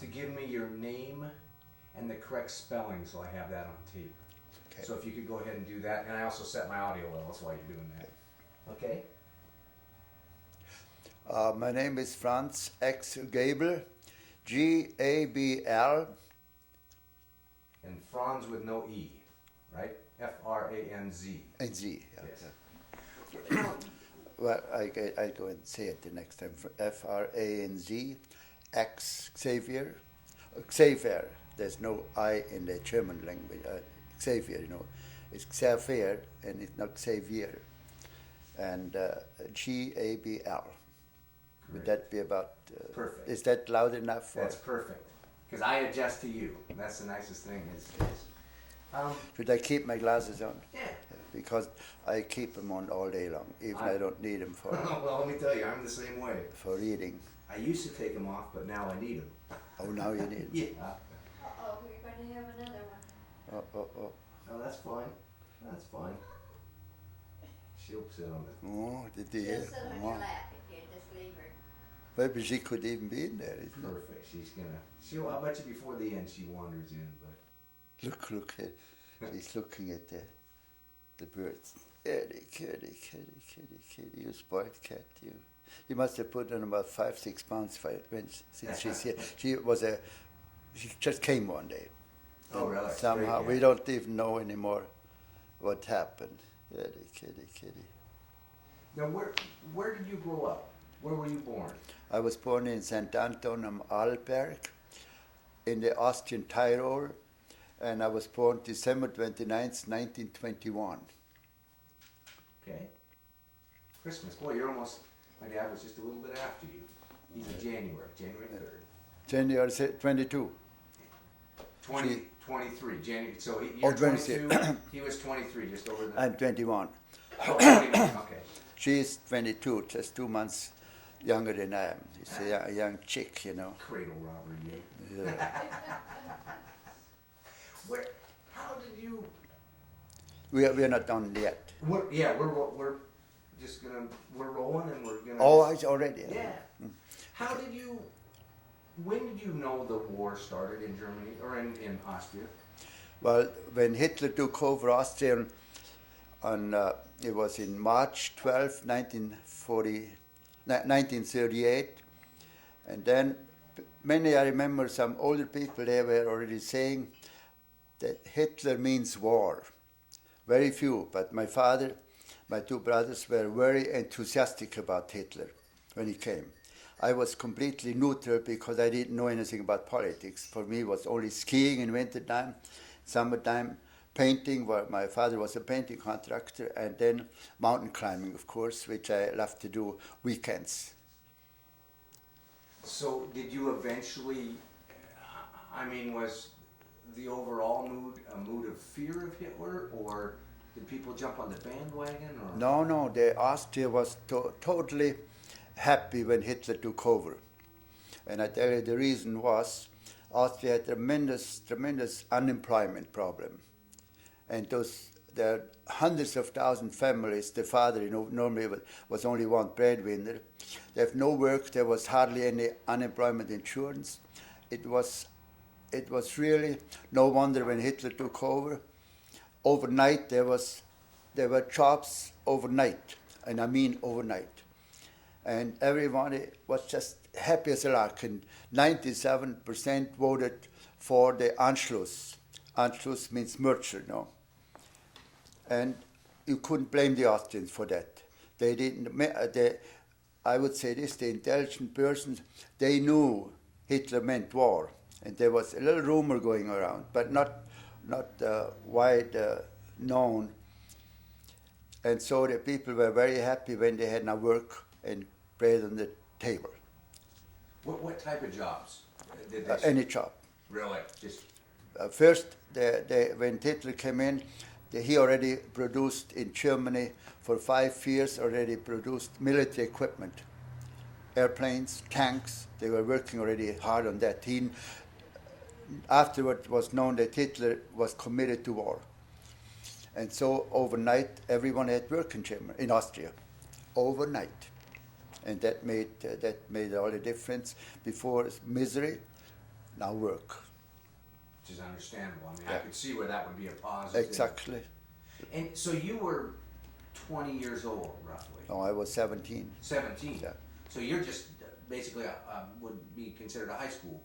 to give me your name and the correct spelling, so I have that on tape. Okay. So if you could go ahead and do that, and I also set my audio levels while you're doing that. Okay? My name is Franz X. Gabl, Gabl. And Franz with no E, right? F-R-A-N-Z. And Z. Yeah. Yes. Well, I go and say it the next time. Franz X Xavier. Xavier. There's no I in the German language. Xavier, you know, it's Xavier and it's not Xavier. And Gabl. Would that be about? Perfect. Is that loud enough? That's perfect. Because I adjust to you. That's the nicest thing. Should I keep my glasses on? Yeah. Because I keep them on all day long, even I don't need them for Well, let me tell you, I'm the same way. for reading. I used to take them off, but now I need them. Oh, now you need them. Yeah. Uh-oh, we're going to have another one. Oh. Oh, that's fine. That's fine. She'll sit on it. Oh, did you hear? Just sit on your lap if you just leave her. Maybe she could even be in there, isn't it? Perfect. She'll, I bet you before the end she wanders in, but. Look at, she's looking at the birds. Kitty, you spoiled cat, you. You must have put on about 5-6 pounds since she's here. She just came one day. Oh, really? Somehow, we don't even know anymore what happened. Kitty. Now, where did you grow up? Where were you born? I was born in St. Anton am Arlberg in the Austrian Tyrol, and I was born December 29th, 1921. Okay. Christmas. Boy, you're almost, my dad was just a little bit after you. He's a January 3rd. January 22. 23, January, so you're 26. 22, he was 23, just over the... I'm 21. Oh, 21, okay. She's 22, just 2 months younger than I am. She's a young chick, you know. Cradle robber, you. Yeah. How did you... We're not done yet. We're just gonna, we're rolling and we're gonna... Oh, it's already. Yeah. How did you, when did you know the war started in Germany, or in Austria? Well, when Hitler took over Austria it was in March 12, 1938, and then I remember some older people, they were already saying that Hitler means war. Very few, but my father, my two brothers were very enthusiastic about Hitler when he came. I was completely neutral because I didn't know anything about politics. For me, it was only skiing in wintertime, summertime, painting, where my father was a painting contractor, and then mountain climbing, of course, which I love to do weekends. So did you eventually, was the overall mood a mood of fear of Hitler, or did people jump on the bandwagon? Or? No, Austria was totally happy when Hitler took over. And I tell you, the reason was Austria had tremendous unemployment problem. And there are hundreds of thousands of families. The father, normally was only one breadwinner. They have no work. There was hardly any unemployment insurance. It was really no wonder when Hitler took over. Overnight, there were jobs overnight, and I mean overnight. And everybody was just happy as a lark, and 97% voted for the Anschluss. Anschluss means merger, And you couldn't blame the Austrians for that. They didn't. I would say this: the intelligent persons, they knew Hitler meant war, and there was a little rumor going around, but not wide known. And so the people were very happy when they had no work and bread on the table. What type of jobs did they? Any job. Really? Just. First, when Hitler came in, he already produced in Germany for 5 years, already produced military equipment, airplanes, tanks. They were working already hard on that. Afterward was known that Hitler was committed to war. And so overnight, everyone had work in Austria, overnight. And that made all the difference. Before, misery. now work. Which is understandable. I mean, I Yeah. could see where that would be a positive. Exactly. And so you were 20 years old, roughly. No, I was 17. 17. Yeah. So you're just basically would be considered a high school.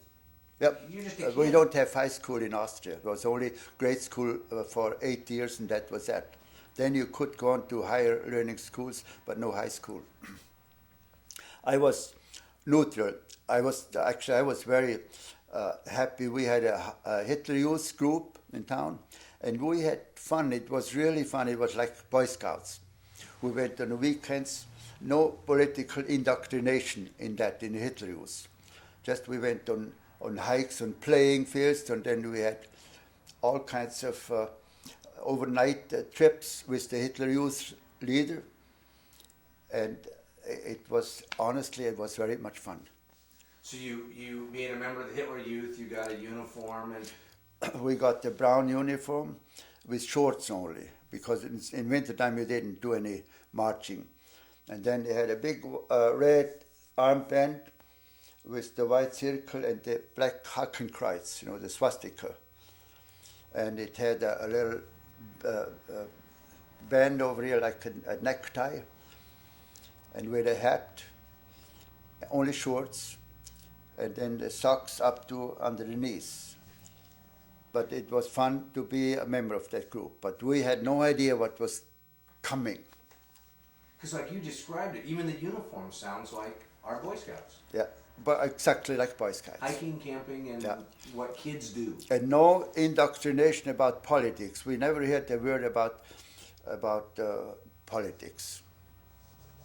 Yep. You're just a kid. We don't have high school in Austria. It was only grade school for 8 years, and that was that. Then you could go on to higher learning schools, but no high school. I was neutral. I was very happy. We had a Hitler Youth group in town, and we had fun. It was really fun. It was like Boy Scouts. We went on the weekends. No political indoctrination in the Hitler Youth. Just we went on hikes, on playing fields, and then we had all kinds of overnight trips with the Hitler Youth leader. And it was very much fun. So you being a member of the Hitler Youth, you got a uniform and We got the brown uniform with shorts only, because in wintertime you didn't do any marching. And then they had a big red armband with the white circle and the black Hakenkreuz, the swastika. And it had a little band over here like a necktie, and with a hat, only shorts, and then the socks up to under the knees. But it was fun to be a member of that group, but we had no idea what was coming. because like you described it, even the uniform sounds like our Boy Scouts. Yeah, but exactly like Boy Scouts. Hiking, camping, and Yeah. what kids do. And no indoctrination about politics. We never heard a word about politics.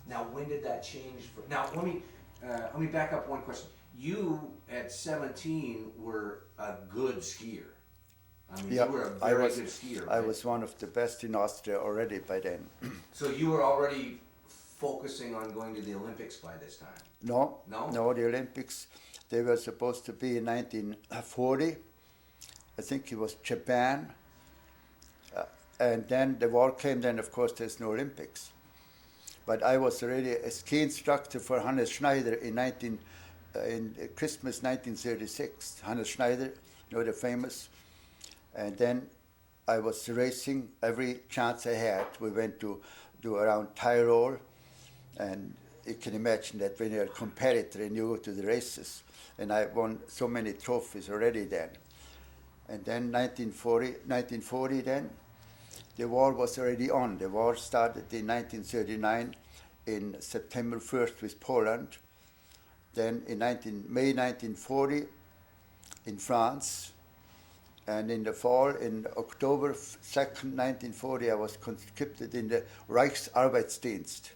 Now, when did that change? Now, let me back up one question. You at 17 were a good skier. I mean, Yeah, you were a I very was. good skier. I right? was one of the best in Austria already by then. So you were already focusing on going to the Olympics by this time. No, No? the Olympics, they were supposed to be in 1940. I think it was Japan. And then the war came, then of course there's no Olympics. But I was already a ski instructor for Hannes Schneider in Christmas 1936. Hannes Schneider, the famous. And then I was racing every chance I had. We went to do around Tyrol, and you can imagine that when you're a competitor and you go to the races, and I won so many trophies already then. And then 1940 then, the war was already on. The war started in 1939 in September 1st with Poland. Then in May 1940 in France. And in the fall, in October 2nd, 1940, I was conscripted in the Reichsarbeitsdienst.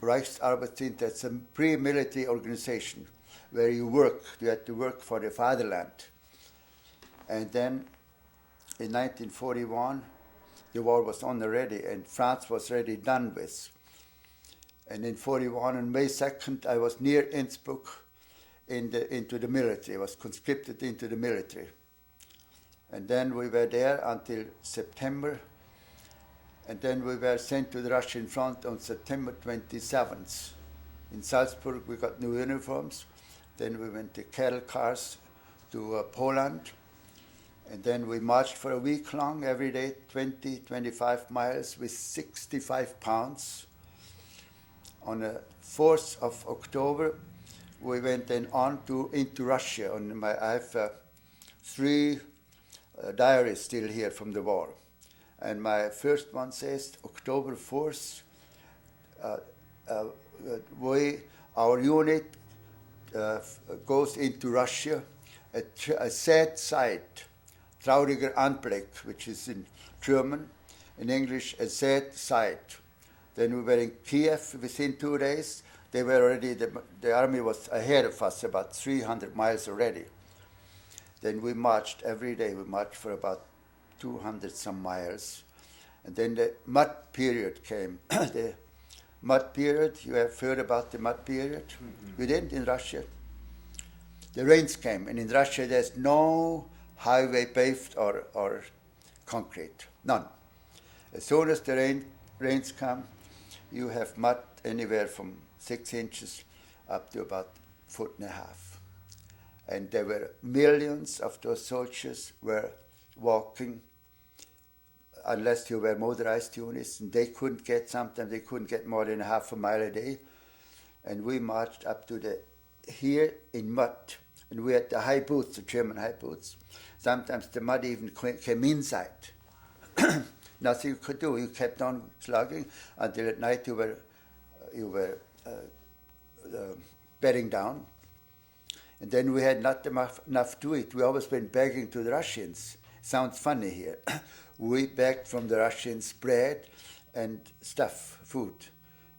Reichsarbeitsdienst, that's a pre-military organization where you work. You had to work for the fatherland. And then in 1941, the war was on already, and France was already done with. And in 41, on May 2nd, I was near Innsbruck into the military. I was conscripted into the military. And then we were there until September. And then we were sent to the Russian front on September 27th. In Salzburg, we got new uniforms. Then we went to cattle cars to Poland. And then we marched for a week long, every day, 25 miles with 65 pounds. On the 4th of October, we went then on into Russia. I have 3 diaries still here from the war. And my first one says, October 4th, our unit goes into Russia, a sad sight, trauriger Anblick, which is in German, in English, a sad sight. Then we were in Kiev within 2 days. They were already, the army was ahead of us, about 300 miles already. Then we marched every day. We marched for about 200 some miles. And then the mud period came. The mud period, you have heard about the mud period? Mm-hmm. You didn't in Russia? The rains came, and in Russia there's no highway paved or concrete, none. As soon as the rains come, you have mud anywhere from 6 inches up to about 1.5 feet. and there were millions of those soldiers were walking, unless you were motorized units, and sometimes they couldn't get more than half a mile a day. And we marched up to here in mud, and we had the high boots, the German high boots. Sometimes the mud even came inside. Nothing you could do. You kept on slugging until at night you were bedding down. And then we had not enough to eat. We always been begging to the Russians. Sounds funny here. We begged from the Russians bread and stuff, food.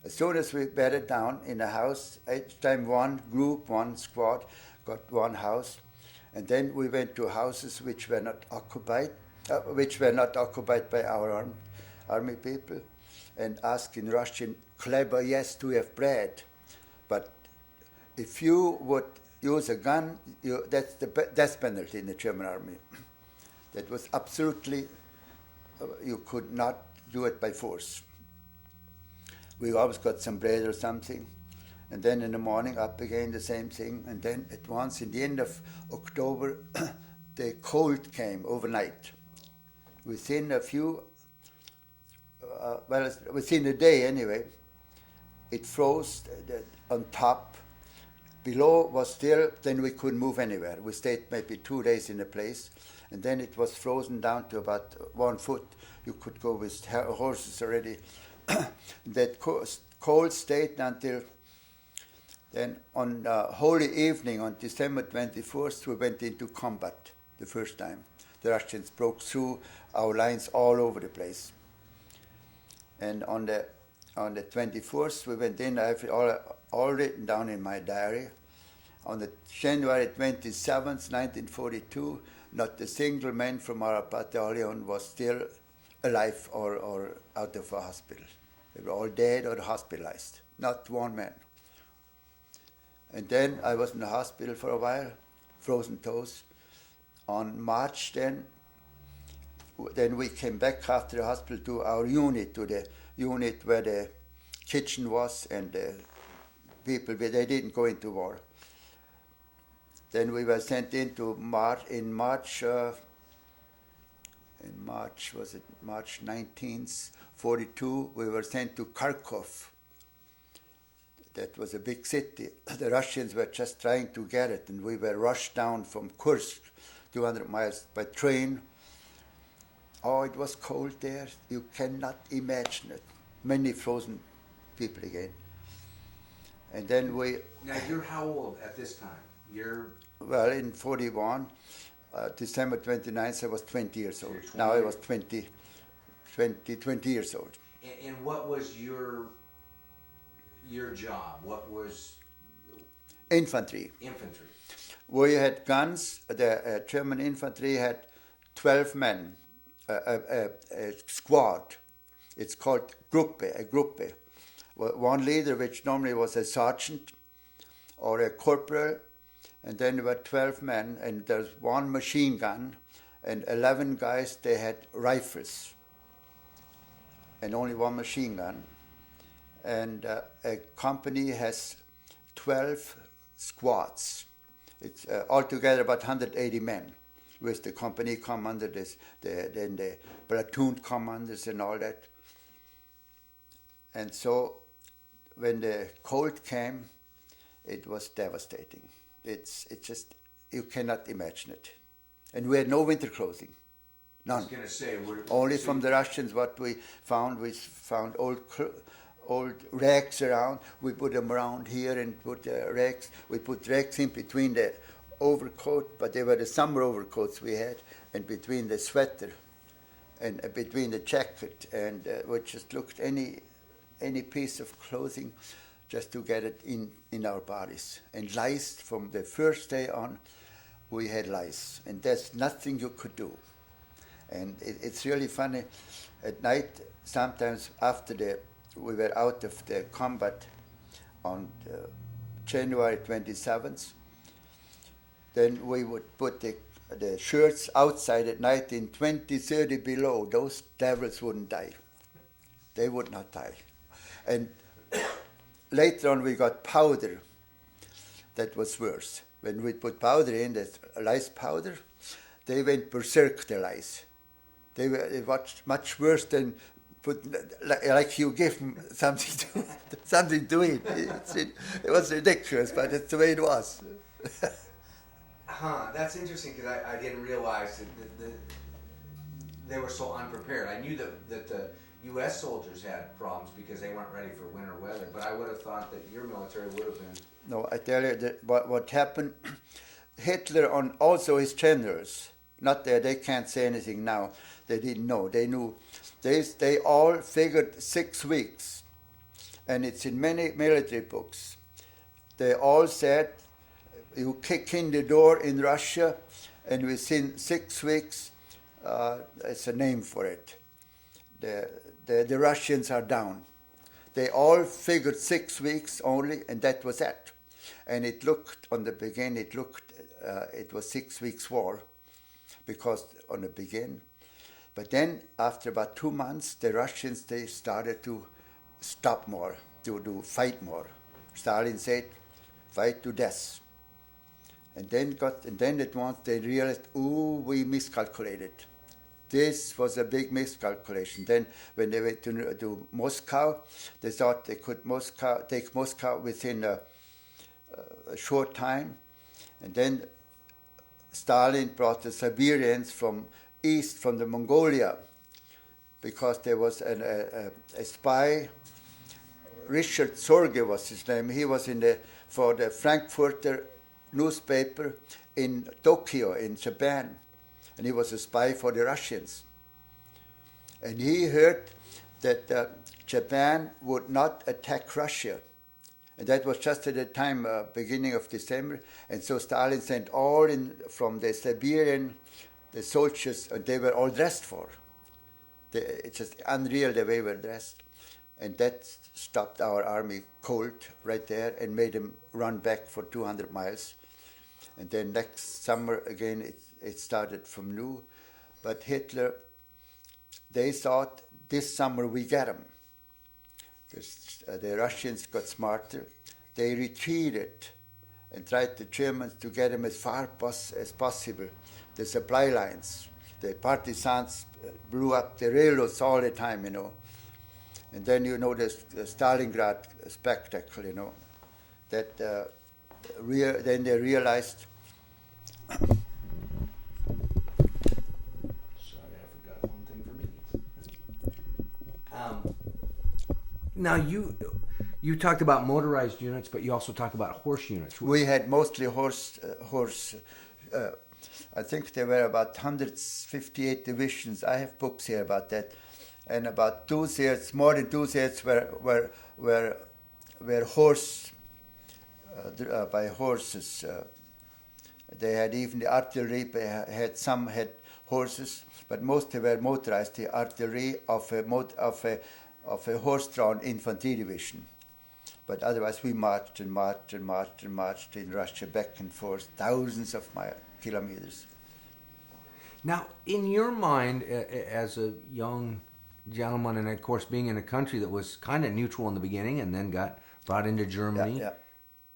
As soon as we bedded down in a house, each time one group, one squad got one house, and then we went to houses which were not occupied by our army people, and asked in Russian, "Kleber, yes, do you have bread? But if you would use a gun, that's the death penalty in the German army." That was absolutely, you could not do it by force. We always got some bread or something, and then in the morning up again the same thing, and then at once in the end of October the cold came overnight. Within within a day anyway, it froze on top. Below was still, then we couldn't move anywhere. We stayed maybe 2 days in a place, and then it was frozen down to about 1 foot. You could go with horses already. That cold stayed until then on Holy Evening, on December 24th, we went into combat the first time. The Russians broke through our lines all over the place. And on the 24th, we went in. I have it all written down in my diary. On the January 27th, 1942, not a single man from our battalion was still alive or out of a hospital. They were all dead or hospitalized. Not one man. And then I was in the hospital for a while, frozen toes. On March then we came back after the hospital to our unit, to the unit where the kitchen was, and the people, they didn't go into war. Then we were sent into March 19th, 42, we were sent to Kharkov. That was a big city. The Russians were just trying to get it, and we were rushed down from Kursk, 200 miles by train. Oh, it was cold there. You cannot imagine it. Many frozen people again. And then Now, you're how old at this time? Well, in 41, December 29th, I was 20 years old. Now I was 20 years old. And what was your job? What was... Infantry. Infantry. We had guns. The German infantry had 12 men, a squad. It's called a Gruppe. One leader, which normally was a sergeant or a corporal, and then there were 12 men, and there's one machine gun, and 11 guys, they had rifles, and only one machine gun. And a company has 12 squads. It's altogether about 180 men, with the company commanders, then the platoon commanders and all that. And so when the cold came, it was devastating. It's just, you cannot imagine it. And we had no winter clothing, none. I was going to say, only from the Russians what we found old rags around. We put them around here and put rags. We put rags in between the overcoat, but they were the summer overcoats we had, and between the sweater and between the jacket, and we just looked any piece of clothing just to get it in our bodies. And lice, from the first day on, we had lice, and there's nothing you could do. And it's really funny. At night, sometimes after we were out of the combat on January 27th, then we would put the shirts outside at night in 20, 30 below. Those devils wouldn't die. They would not die. And later on we got powder. That was worse. when we put powder in, that lice powder, they went berserk, the lice. They were much worse than put, like you give them something to eat. It was ridiculous, but that's the way it was. Huh, that's interesting because I didn't realize that they were so unprepared. I knew that the U.S. soldiers had problems because they weren't ready for winter weather, but I would have thought that your military would have been. No, I tell you that what happened, Hitler on also his generals, not there, they can't say anything now. They didn't know. They knew. They all figured 6 weeks, and it's in many military books. They all said, you kick in the door in Russia, and within 6 weeks, it's a name for it. The Russians are down. They all figured 6 weeks only, and that was it. And it looked, on the beginning, it was 6 weeks war, because on the beginning. But then, after about 2 months, the Russians, they started to stop more, to fight more. Stalin said, fight to death. And then at once they realized, we miscalculated. This was a big miscalculation. Then when they went to Moscow, they thought they could take Moscow within a short time. And then Stalin brought the Siberians from east, from the Mongolia, because there was a spy, Richard Sorge was his name. He was for the Frankfurter newspaper in Tokyo, in Japan. And he was a spy for the Russians. And he heard that Japan would not attack Russia. And that was just at the time, beginning of December. And so Stalin sent all in from the Siberian, the soldiers, and they were all dressed for. It's just unreal the way they were dressed. And that stopped our army cold right there and made them run back for 200 miles. And then next summer, again, it started from new. But Hitler, they thought this summer we get them. The Russians got smarter. They retreated and tried the Germans to get them as far as possible. The supply lines, the partisans blew up the railroads all the time, And then the Stalingrad spectacle, that then they realized. Sorry, I forgot one thing for me. Now you talked about motorized units, but you also talked about horse units. We had mostly horse. I think there were about 158 divisions. I have books here about that, and about 2/3, more than 2/3 were horse by horses. They had even the artillery. Some had horses, but most were motorized. The artillery of a horse-drawn infantry division. But otherwise, we marched and marched and marched and marched in Russia back and forth, thousands of kilometers. Now, in your mind, as a young gentleman, and of course being in a country that was kind of neutral in the beginning and then got brought into Germany,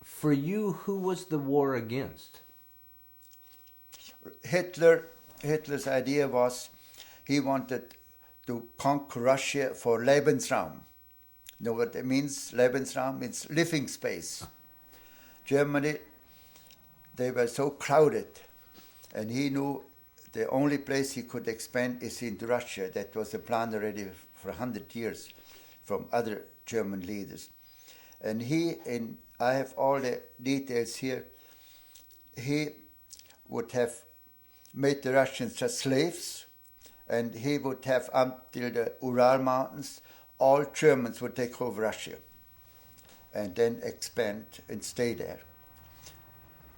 for you, who was the war against? Hitler's idea was he wanted to conquer Russia for Lebensraum. You know what it means? Lebensraum means living space. Germany, they were so crowded, and he knew the only place he could expand is into Russia. That was a plan already for 100 years from other German leaders. And I have all the details here, he would have made the Russians just slaves, and he would have, until the Ural Mountains, all Germans would take over Russia and then expand and stay there.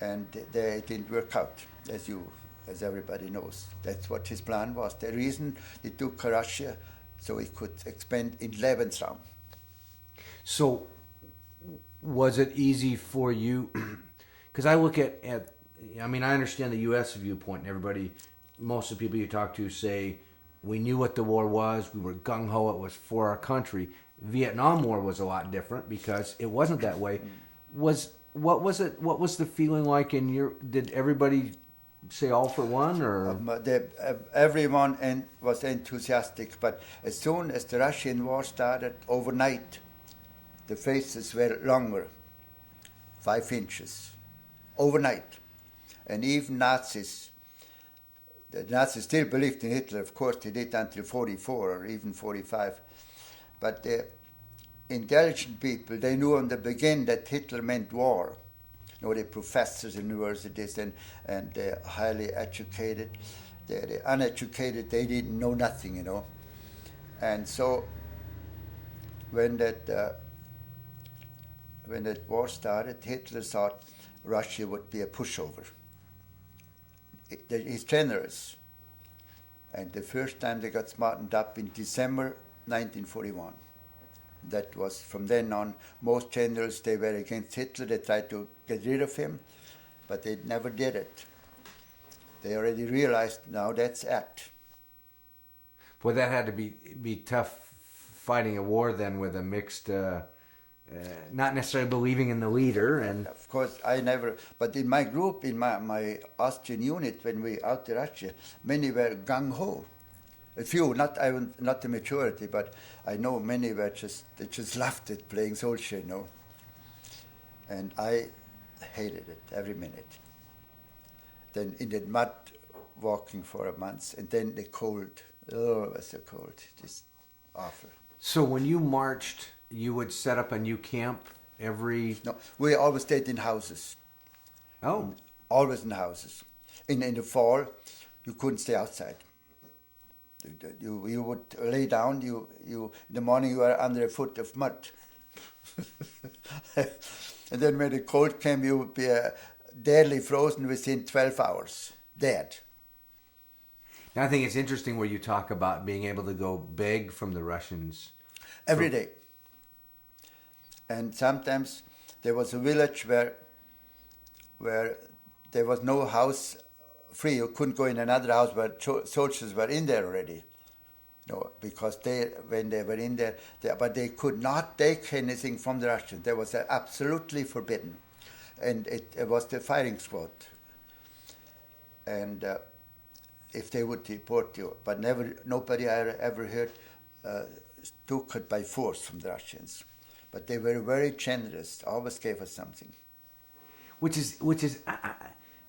And it didn't work out, as everybody knows. That's what his plan was. The reason he took Russia, so he could expand in Lebensraum. So was it easy for you? Because I look at, I understand the U.S. viewpoint, and most of the people you talk to say, we knew what the war was, we were gung-ho, it was for our country. Vietnam War was a lot different because it wasn't that way. Was what was it? What was the feeling like in your? Did everybody say all for one, or Everyone was enthusiastic, but as soon as the Russian war started, overnight, the faces were longer, 5 inches, overnight. And even Nazis, the Nazis still believed in Hitler, of course they did until 44 or even 45, but the intelligent people, they knew in the beginning that Hitler meant war. You know, the professors in universities and the highly educated, the uneducated, they didn't know nothing, you know. And so when that war started, Hitler thought Russia would be a pushover. He's generous. And the first time they got smartened up in December 1941. That was from then on, most generals, they were against Hitler. They tried to get rid of him, but they never did it. They already realized now that's it. boy, that had to be tough fighting a war then with a mixed, not necessarily believing in the leader. And of course, I never, but in my group, in my Austrian unit, when we out to Russia, many were gung-ho. A few, not the majority, but I know many were they just loved it, playing soldier, you know. And I hated it every minute. Then in the mud, walking for a month, and then the cold. Oh, it was so cold, just awful. so when you marched, you would set up a new camp every. No, we always stayed in houses. Oh, Always in houses. In the fall, you couldn't stay outside. You would lay down. You in the morning you were under a foot of mud, and then when the cold came, you would be deadly frozen within 12 hours, dead. now I think it's interesting where you talk about being able to go beg from the Russians. Every day. And sometimes there was a village where there was no house free. You couldn't go in another house, but soldiers were in there already. No, because when they were in there, but they could not take anything from the Russians. That was absolutely forbidden, and it was the firing squad. And if they would deport you, but nobody I ever heard took it by force from the Russians. But they were very generous. Always gave us something. Which is,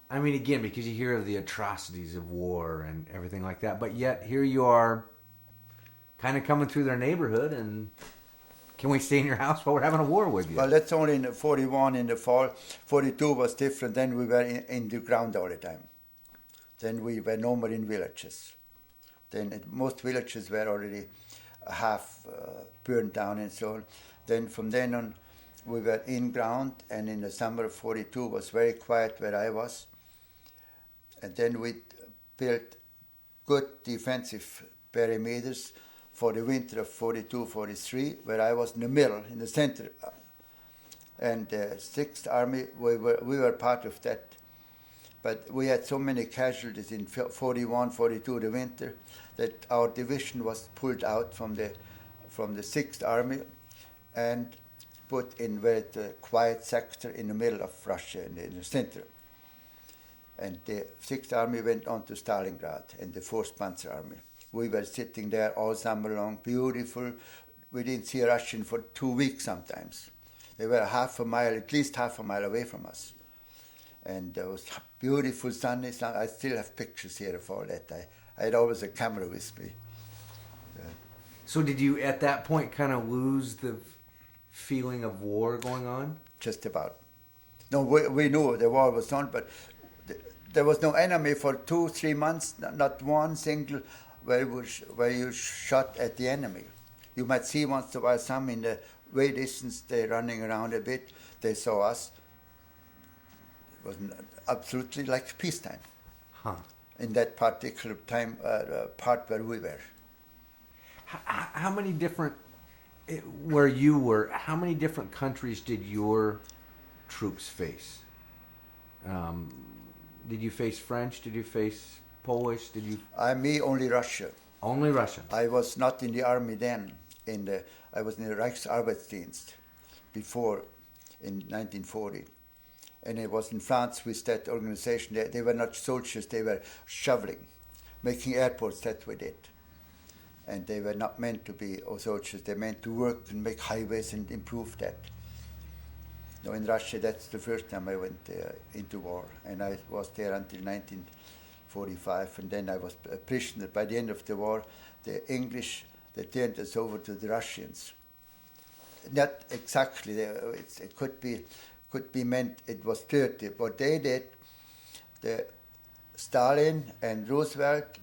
I mean, again, because you hear of the atrocities of war and everything like that, but yet here you are, kind of coming through their neighborhood, and can we stay in your house while we're having a war with you? Well, that's only in 41 in the fall. 42 was different. Then we were in the ground all the time. Then we were no more in villages. Then most villages were already half burned down and so on. Then from then on, we were in ground, and in the summer of 42 was very quiet where I was. And then we built good defensive perimeters for the winter of 42, 43, where I was in the middle, in the center. And the 6th Army, we were part of that. But we had so many casualties in 41, 42, the winter, that our division was pulled out from the 6th Army and put in very quiet sector in the middle of Russia, in the center. And the 6th Army went on to Stalingrad and the 4th Panzer Army. We were sitting there all summer long, beautiful. We didn't see a Russian for 2 weeks sometimes. They were at least half a mile away from us. And it was beautiful sunny. I still have pictures here of all that. I had always a camera with me. So did you, at that point, kind of lose the feeling of war going on? Just about. No, we knew the war was on, but there was no enemy for 2-3 months, not one single where you shot at the enemy. You might see once in a while some in the way distance, they're running around a bit, they saw us. It was absolutely like peacetime. Huh. In that particular time, part where we were. How many different, where you were, how many different countries did your troops face? Did you face French? Did you face Polish? Did you? Me, only Russia. Only Russia. I was not in the army then. I was in the Reichsarbeitsdienst before, in 1940. and it was in France with that organization. They were not soldiers, they were shoveling, making airports, that we did. And they were not meant to be soldiers, they meant to work and make highways and improve that. No, in Russia, that's the first time I went into war, and I was there until 1945, and then I was a prisoner. By the end of the war, the English, they turned us over to the Russians. Not exactly, it could be meant it was dirty. What they did, the Stalin and Roosevelt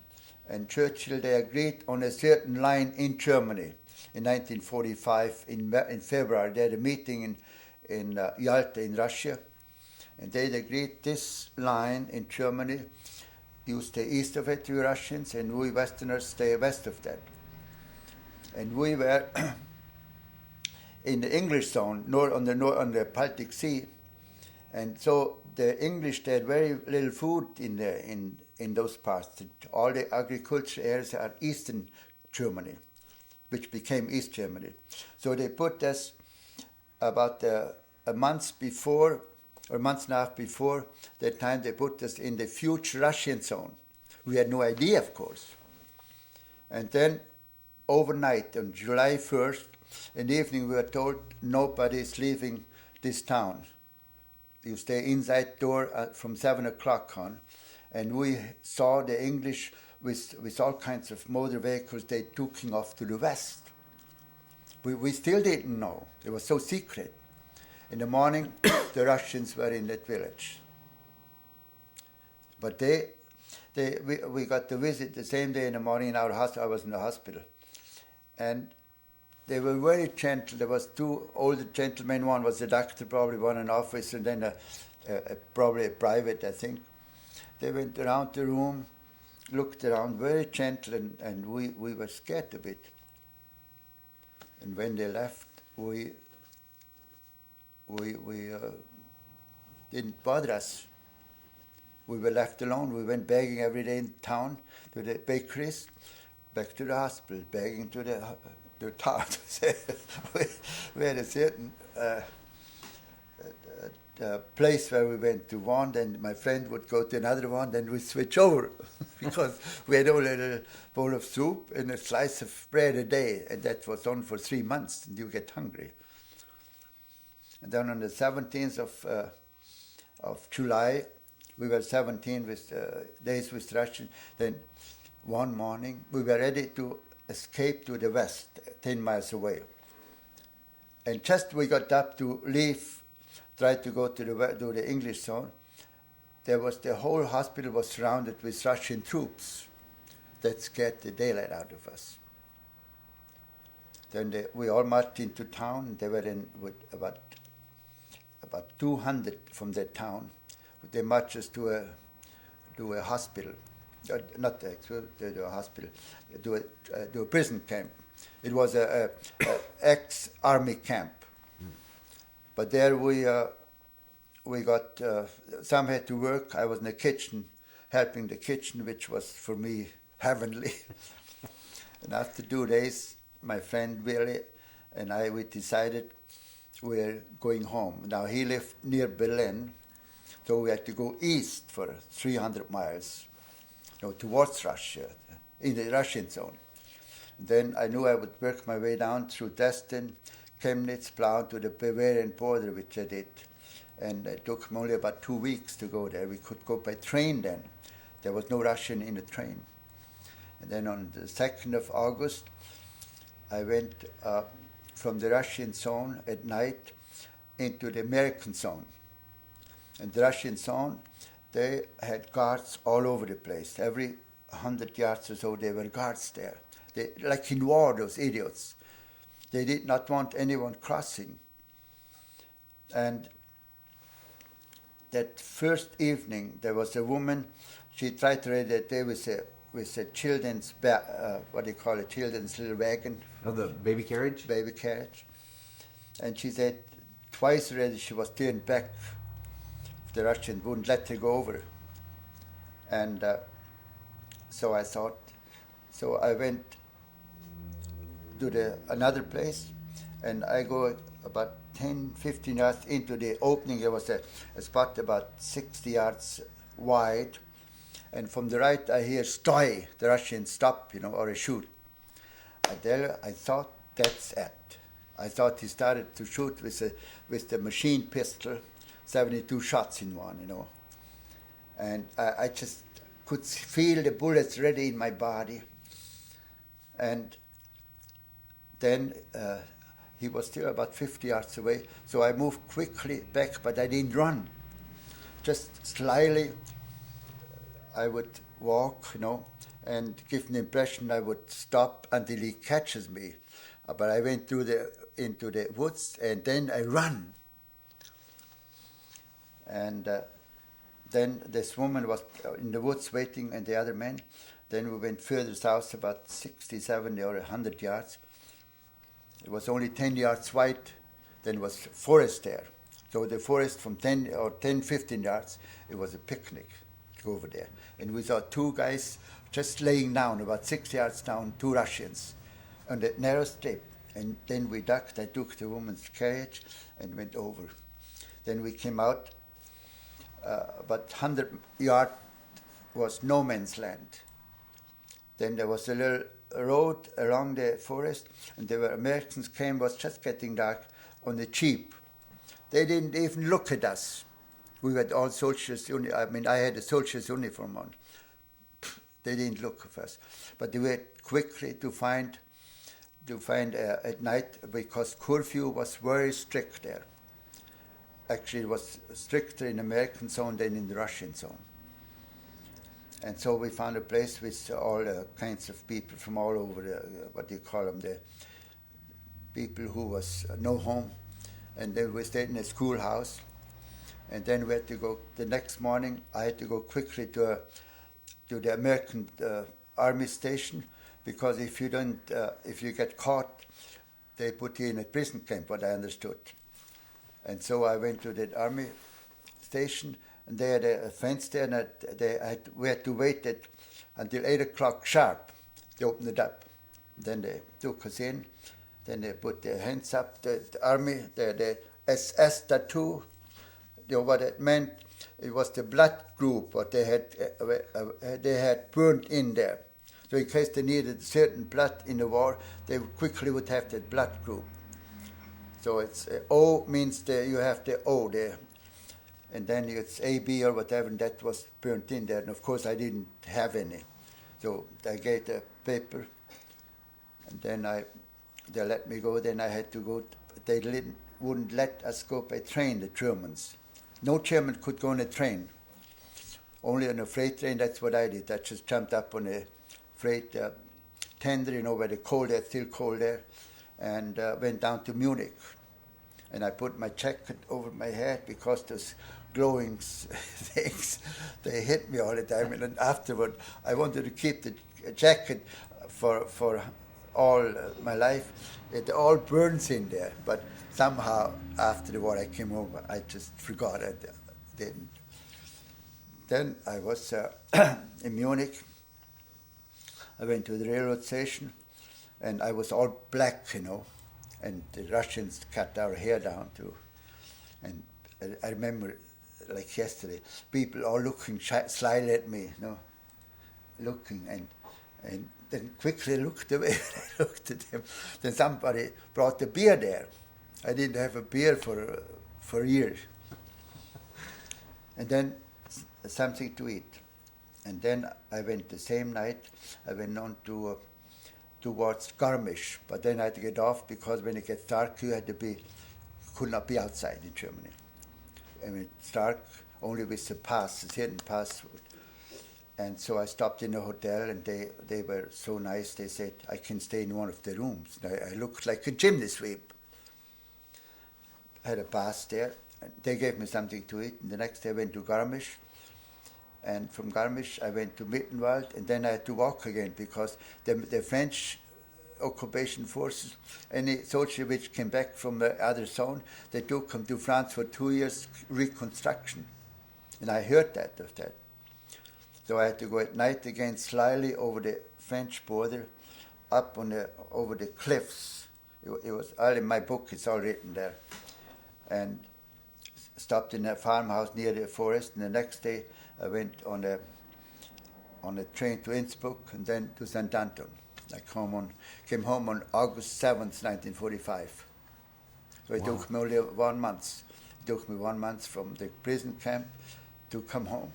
and Churchill, they agreed on a certain line in Germany in 1945. In February, they had a meeting in Yalta in Russia, and they agreed this line in Germany, you stay east of it, you Russians, and we Westerners stay west of that. And we were in the English zone, on the Baltic Sea, and so the English, they had very little food in those parts. All the agriculture areas are eastern Germany, which became East Germany. So they put us about a month before, or a month and a half before that time, they put us in the future Russian zone. We had no idea, of course. And then overnight, on July 1st, in the evening, we were told nobody is leaving this town. You stay inside door from 7 o'clock on. And we saw the English with all kinds of motor vehicles, they taking off to the west. We still didn't know. It was so secret. In the morning, the Russians were in that village. But we got to visit the same day in the morning in our hospital. I was in the hospital. And they were very gentle. There was two older gentlemen. One was a doctor, probably one an officer, and then probably a private, I think. They went around the room, looked around, very gentle, and we were scared a bit. And when they left, we didn't bother us. We were left alone. We went begging every day in town to the bakeries, back to the hospital, begging to the town. We had a certain place where we went to one, then my friend would go to another one, then we switch over because we had only a bowl of soup and a slice of bread a day, and that was on for 3 months, and you get hungry. And then on the 17th of July, we were 17 days with Russians. Then one morning, we were ready to escape to the west, 10 miles away. And just we got up to leave, tried to go to the English zone, the whole hospital was surrounded with Russian troops. That scared the daylight out of us. Then we all marched into town. They were in with about 200 from that town. They marched us to a hospital, not to a hospital, to a prison camp. It was a ex-army camp. But there we got, some had to work. I was in the kitchen, helping the kitchen, which was for me heavenly. And after 2 days, my friend Willie and we decided we're going home. Now he lived near Berlin, so we had to go east for 300 miles, towards Russia, in the Russian zone. Then I knew I would work my way down through Dresden, Chemnitz, Plauen to the Bavarian border, which I did. And it took me only about 2 weeks to go there. We could go by train then. There was no Russian in the train. And then on the 2nd of August, I went from the Russian zone at night into the American zone. And the Russian zone, they had guards all over the place. Every 100 yards or so, there were guards there. Like in war, those idiots. They did not want anyone crossing. And that first evening, there was a woman, she tried to read that day with a children's, children's little wagon. Oh, the baby carriage? Baby carriage. And she said twice already she was turned back. The Russians wouldn't let her go over. And so I went to another place, and I go about 10, 15 yards into the opening. There was a spot about 60 yards wide. And from the right, I hear "Stoi," the Russian stop, or a shoot. I thought that's it. I thought he started to shoot with the machine pistol, 72 shots in one, And I just could feel the bullets ready in my body. And then he was still about 50 yards away, so I moved quickly back, but I didn't run. Just slyly, I would walk, and give an impression I would stop until he catches me. But I went into the woods, and then I run. And then this woman was in the woods waiting, and the other man. Then we went further south, about 60, 70, or 100 yards. It was only 10 yards wide. Then was forest there. So the forest from 10, 15 yards, it was a picnic to go over there. And we saw two guys just laying down, about 6 yards down, two Russians, on the narrow strip. And then we ducked. I took the woman's carriage and went over. Then we came out. About 100 yards was no man's land. Then there was a little road along the forest, and there were Americans came, was just getting dark, on the jeep. They didn't even look at us. We had all soldiers, I had a soldier's uniform on. They didn't look at us. But they were quickly to find at night, because curfew was very strict there. Actually, it was stricter in the American zone than in the Russian zone. And so we found a place with all kinds of people from all over the people who was no home. And then we stayed in a schoolhouse. And then we had to go, the next morning, I had to go quickly to the American army station, because if you get caught, they put you in a prison camp, what I understood. And so I went to the army station, and they had a fence there, and we had to wait until 8 o'clock sharp. They opened it up. Then they took us in. Then they put their hands up. The army, the SS tattoo, what it meant, it was the blood group what they had burned in there. So in case they needed certain blood in the war, they quickly would have that blood group. So it's O means you have the O there. And then it's AB or whatever, and that was burnt in there. And of course I didn't have any. So I gave the paper, and then they let me go. Then I had to go. They wouldn't let us go by train, the Germans. No German could go on a train. Only on a freight train, that's what I did. I just jumped up on a freight tender, where the coal there, still coal there, and went down to Munich. And I put my jacket over my head because those glowing things, they hit me all the time. And then afterward, I wanted to keep the jacket for all my life. It all burns in there. But somehow, after the war, I came over. I just forgot I didn't. Then I was in Munich. I went to the railroad station, and I was all black, and the Russians cut our hair down too. And I remember, like yesterday, people all looking slyly at me, looking, and then quickly looked away. I looked at them. Then somebody brought a beer there. I didn't have a beer for years. And then something to eat. And then I went the same night, I went on towards Garmisch, but then I had to get off because when it gets dark, could not be outside in Germany. I mean, it's dark only with the pass, the hidden password. And so I stopped in a hotel, and they were so nice. They said I can stay in one of the rooms. I looked like a chimney sweep. I had a bath there. And they gave me something to eat. And the next day I went to Garmisch. And from Garmisch I went to Mittenwald, and then I had to walk again because the French occupation forces, any soldier which came back from the other zone, they took him to France for 2 years reconstruction. And I heard of that. So I had to go at night again slyly over the French border, up over the cliffs. It was all in my book, it's all written there. and stopped in a farmhouse near the forest. And the next day, I went on a train to Innsbruck and then to St. Anton. I came home on August 7th, 1945. So it took me only 1 month. It took me 1 month from the prison camp to come home.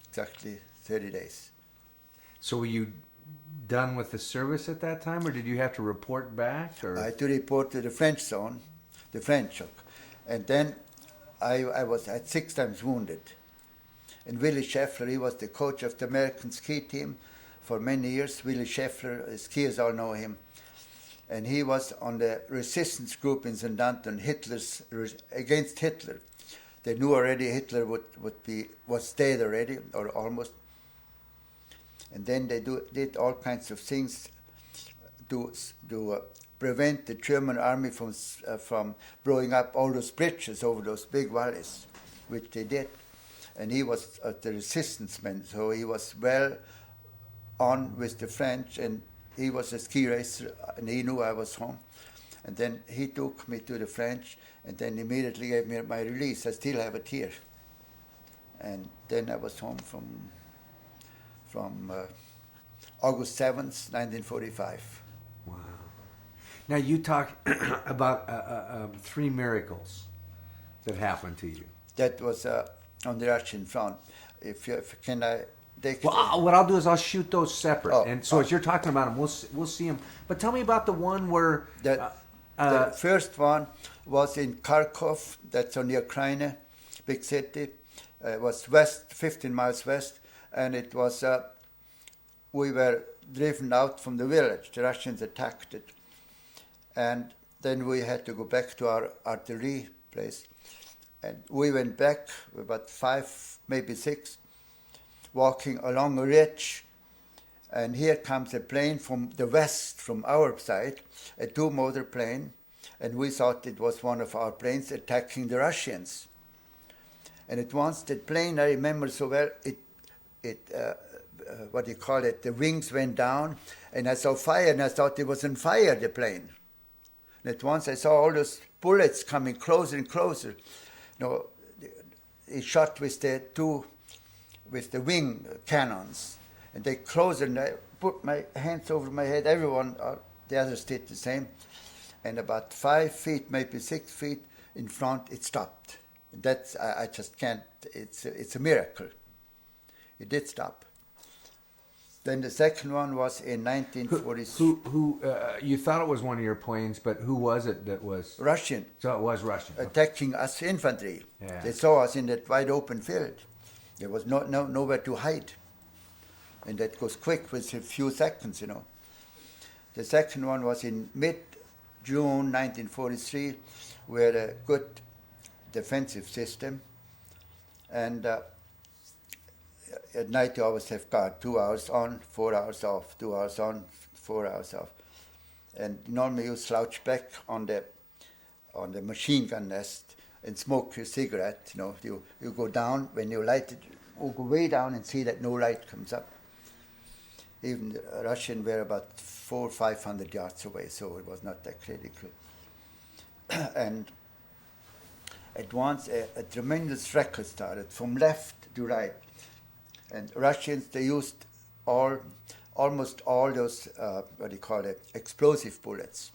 Exactly 30 days. So were you done with the service at that time, or did you have to report back? Or? I had to report to the French zone, the French. And then I had 6 times wounded. And Willy Scheffler, he was the coach of the American ski team for many years. Willy Scheffler, skiers all know him. And he was on the resistance group in St. Anton, against Hitler. They knew already Hitler was dead already, or almost. And then they did all kinds of things to prevent the German army from blowing up all those bridges over those big valleys, which they did. And he was the resistance man, so he was well on with the French, and he was a ski racer, and he knew I was home. And then he took me to the French, and then immediately gave me my release. I still have it here. And then I was home from August 7th, 1945. Wow. Now you talk about 3 miracles that happened to you. That was on the Russian front. Can I take? Well, what I'll do is I'll shoot those separate. Oh, and so as you're talking about them, we'll see them. But tell me about the one where the first one was in Kharkov. That's on the Ukraine, big city. It was west, 15 miles west, and it was. We were driven out from the village. The Russians attacked it, and then we had to go back to our artillery place. And we went back, about 5, maybe 6, walking along a ridge. And here comes a plane from the west, from our side, a 2-motor plane. And we thought it was one of our planes attacking the Russians. And at once, that plane, I remember so well, what do you call it, the wings went down, and I saw fire, and I thought it was on fire, the plane. And at once I saw all those bullets coming closer and closer. He shot with the wing cannons, and they closed, and I put my hands over my head. Everyone, the others did the same, and about 5 feet, maybe 6 feet in front, it stopped. That's I just can't. It's a miracle. It did stop. Then the second one was in 1943. Who you thought it was one of your planes, but who was it that was? Russian. So it was Russian. Attacking us infantry. Yeah. They saw us in that wide open field. There was nowhere to hide. And that goes quick with a few seconds, The second one was in mid-June 1943. We had a good defensive system. And at night you always have guard, 2 hours on, 4 hours off, 2 hours on, 4 hours off. And normally you slouch back on the machine gun nest and smoke your cigarette. You go down, when you light it, you go way down and see that no light comes up. Even the Russians were about 400 or 500 yards away, so it was not that critical. And at once a tremendous record started from left to right. And Russians, they used almost all those, explosive bullets.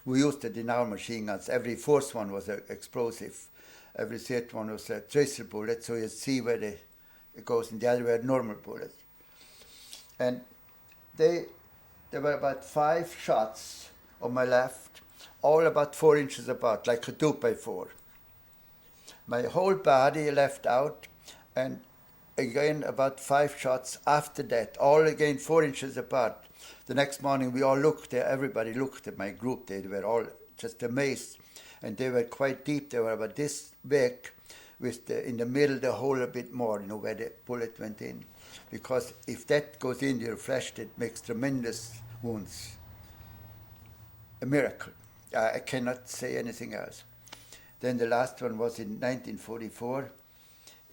We used it in our machine guns. Every 4th one was an explosive. Every 3rd one was a tracer bullet, so you see where it goes, and the other were normal bullets. And there were about 5 shots on my left, all about 4 inches apart, like a 2x4. My whole body left out, and again about 5 shots after that, all again 4 inches apart. The next morning we all looked there, everybody looked at my group, they were all just amazed. And they were quite deep, they were about this big, with in the middle the hole a bit more, where the bullet went in. Because if that goes into your flesh, it makes tremendous wounds. A miracle. I cannot say anything else. Then the last one was in 1944,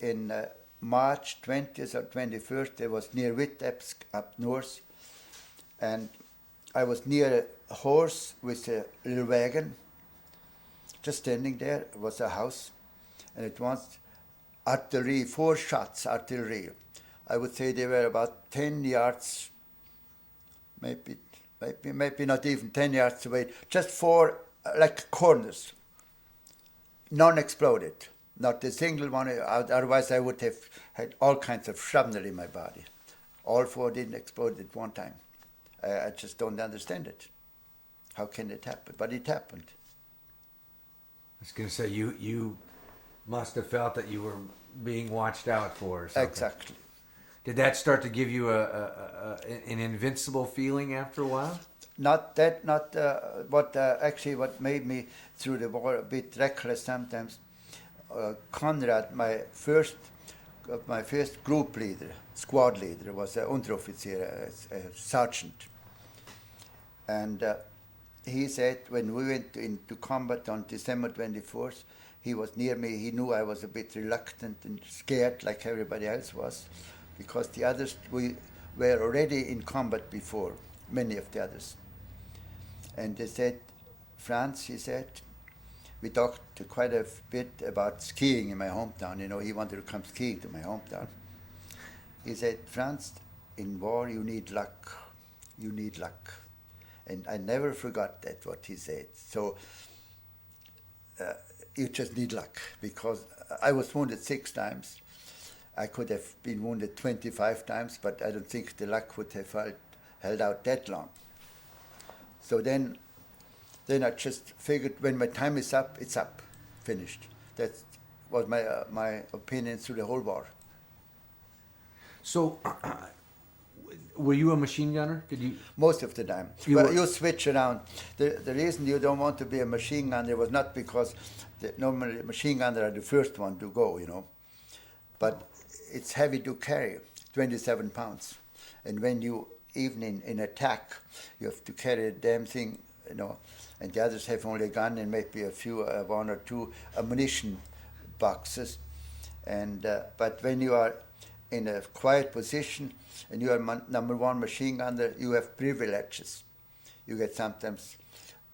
in March 20th or 21st, I was near Vitebsk up north, and I was near a horse with a little wagon, just standing there was a house, and it was artillery, 4 shots artillery. I would say they were about 10 yards, maybe not even 10 yards away, just 4 like corners, non-exploded. Not a single one, otherwise I would have had all kinds of shrapnel in my body. All 4 didn't explode at one time. I just don't understand it. How can it happen? But it happened. I was going to say, you must have felt that you were being watched out for or something. Exactly. Did that start to give you an invincible feeling after a while? Not that, actually what made me through the war a bit reckless sometimes. Conrad, my first group leader, squad leader, was an Unteroffizier, a sergeant. And he said when we went into combat on December 24th, he was near me. He knew I was a bit reluctant and scared like everybody else was, because the others, we were already in combat before, many of the others. And they said, Franz, he said, we talked quite a bit about skiing in my hometown. You know, he wanted to come skiing to my hometown. He said, Franz, in war you need luck. You need luck. And I never forgot that, what he said. So you just need luck, because I was wounded 6 times. I could have been wounded 25 times, but I don't think the luck would have held out that long. So then I just figured when my time is up, it's up, finished. That was my opinion through the whole war. So, were you a machine gunner? Did you? Most of the time. But you switch around. The reason you don't want to be a machine gunner was not because normally machine gunners are the first one to go, you know. But it's heavy to carry, 27 pounds. And when you, even in attack, you have to carry a damn thing, you know, and the others have only a gun and maybe a few, 1 or 2 ammunition boxes. And but when you are in a quiet position and you are number 1 machine gunner, you have privileges. You get sometimes,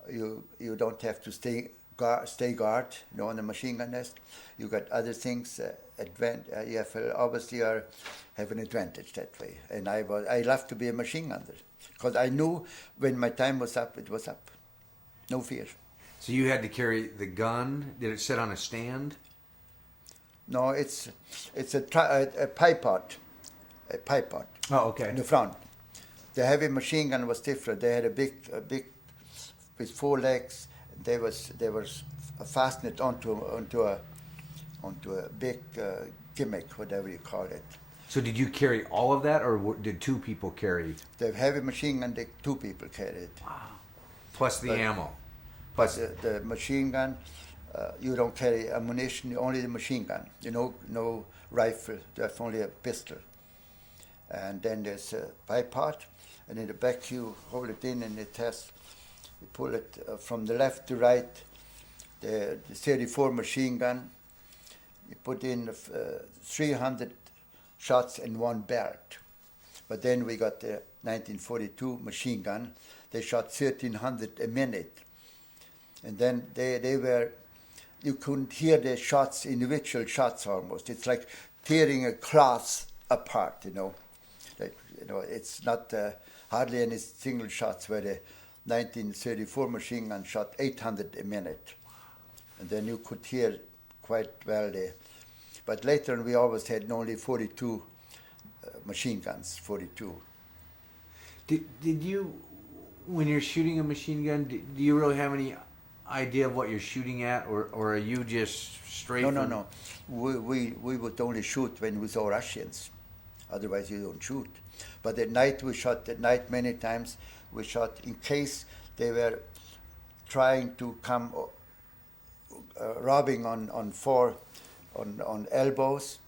you don't have to stay guard, you know, on the machine gun nest. You got other things. You have obviously have an advantage that way. And I loved to be a machine gunner because I knew when my time was up, it was up. No fear. So you had to carry the gun. Did it sit on a stand? No, it's a pipot. A pipot. Oh, okay. In the front. The heavy machine gun was different. They had a big with 4 legs. They were fastened onto a big gimmick, whatever you call it. So did you carry all of that, or did 2 people carry? The heavy machine gun, 2 people carried. Wow. Plus the ammo. Plus the machine gun, you don't carry ammunition, only the machine gun. You know, no rifle, there's only a pistol. And then there's a bipod, and in the back you hold it in, and it has, you pull it from the left to right, the 34 machine gun. You put in 300 shots in 1 barrel. But then we got the 1942 machine gun. They shot 1,300 a minute. And then they were, you couldn't hear the shots, individual shots almost. It's like tearing a cloth apart, you know. Like, you know, it's not hardly any single shots, where the 1934 machine gun shot 800 a minute. And then you could hear quite well there. But later on we always had only 42 machine guns, 42. Did you, when you're shooting a machine gun, do you really have any idea of what you're shooting at, or are you just straight? No. We would only shoot when we saw Russians. Otherwise you don't shoot. But at night we shot. At night many times we shot in case they were trying to come robbing on elbows,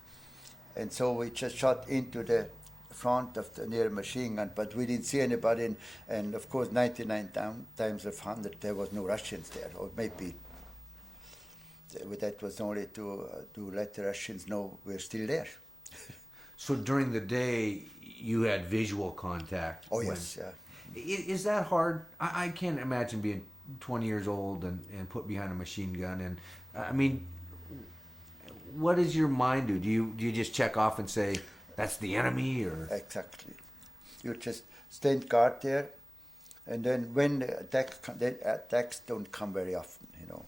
and so we just shot into the front of the near machine gun, but we didn't see anybody, and of course 99 times of 100 there was no Russians there, or maybe that was only to let the Russians know we're still there. So during the day you had visual contact? Oh yes, yeah. Is that hard? I can't imagine being 20 years old and put behind a machine gun. And I mean, what does your mind do? Do you just check off and say that's the enemy, or Exactly. You just stand guard there, and then when the attacks don't come very often, you know.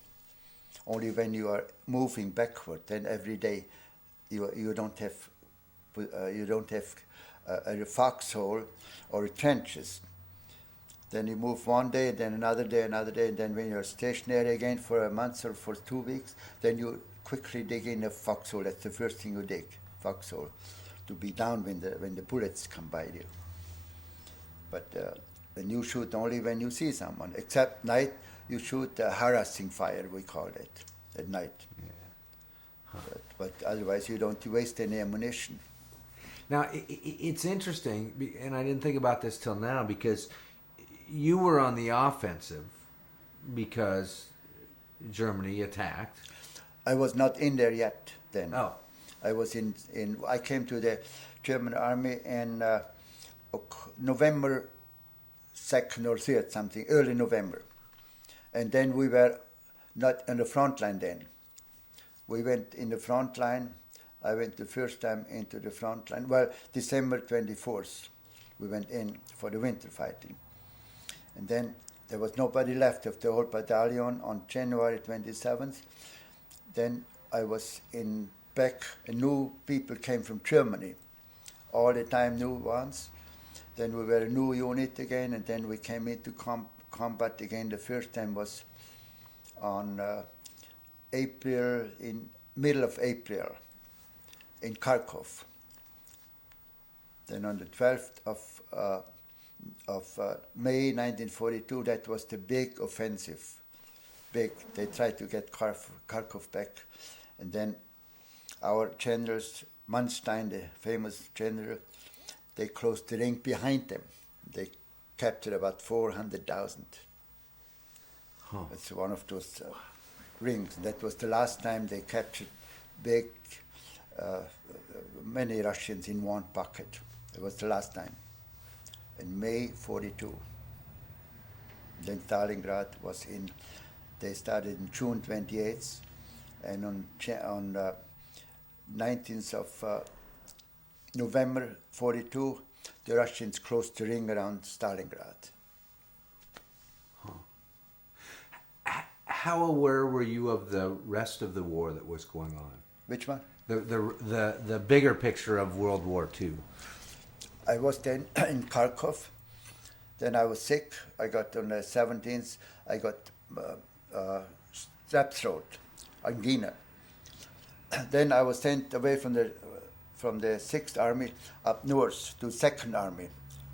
Only when you are moving backward, then every day you don't have a foxhole or trenches. Then you move one day, then another day, and then when you're stationary again for a month or for 2 weeks, then you quickly dig in a foxhole. That's the first thing you dig, foxhole, to be down when the bullets come by you. But then you shoot only when you see someone. Except night, you shoot harassing fire, we call it, at night. Yeah. Huh. But otherwise, you don't waste any ammunition. Now, it's interesting, and I didn't think about this till now, because you were on the offensive because Germany attacked. I was not in there yet then. Oh. I was I came to the German army in November 2nd or 3rd, something, early November. And then we were not on the front line then. We went in the front line. I went the first time into the front line. Well, December 24th, we went in for the winter fighting. And then there was nobody left of the whole battalion on January 27th. Then I was back, and new people came from Germany. All the time new ones. Then we were a new unit again, and then we came into combat again. The first time was on middle of April, in Kharkov. Then on the 12th of May 1942, that was the big offensive. They tried to get Kharkov back. And then our generals, Manstein, the famous general, they closed the ring behind them. They captured about 400,000. Huh. That's one of those rings. That was the last time they captured many Russians in one pocket. It was the last time, in May 42. Then Stalingrad was they started in June 28th, and on 19th of November 42, the Russians closed the ring around Stalingrad. Huh. How aware were you of the rest of the war that was going on? Which one? The bigger picture of World War II. I was then in Kharkov. Then I was sick. I got on the 17th. I got strep throat, angina. Then I was sent away from the 6th Army up north to 2nd Army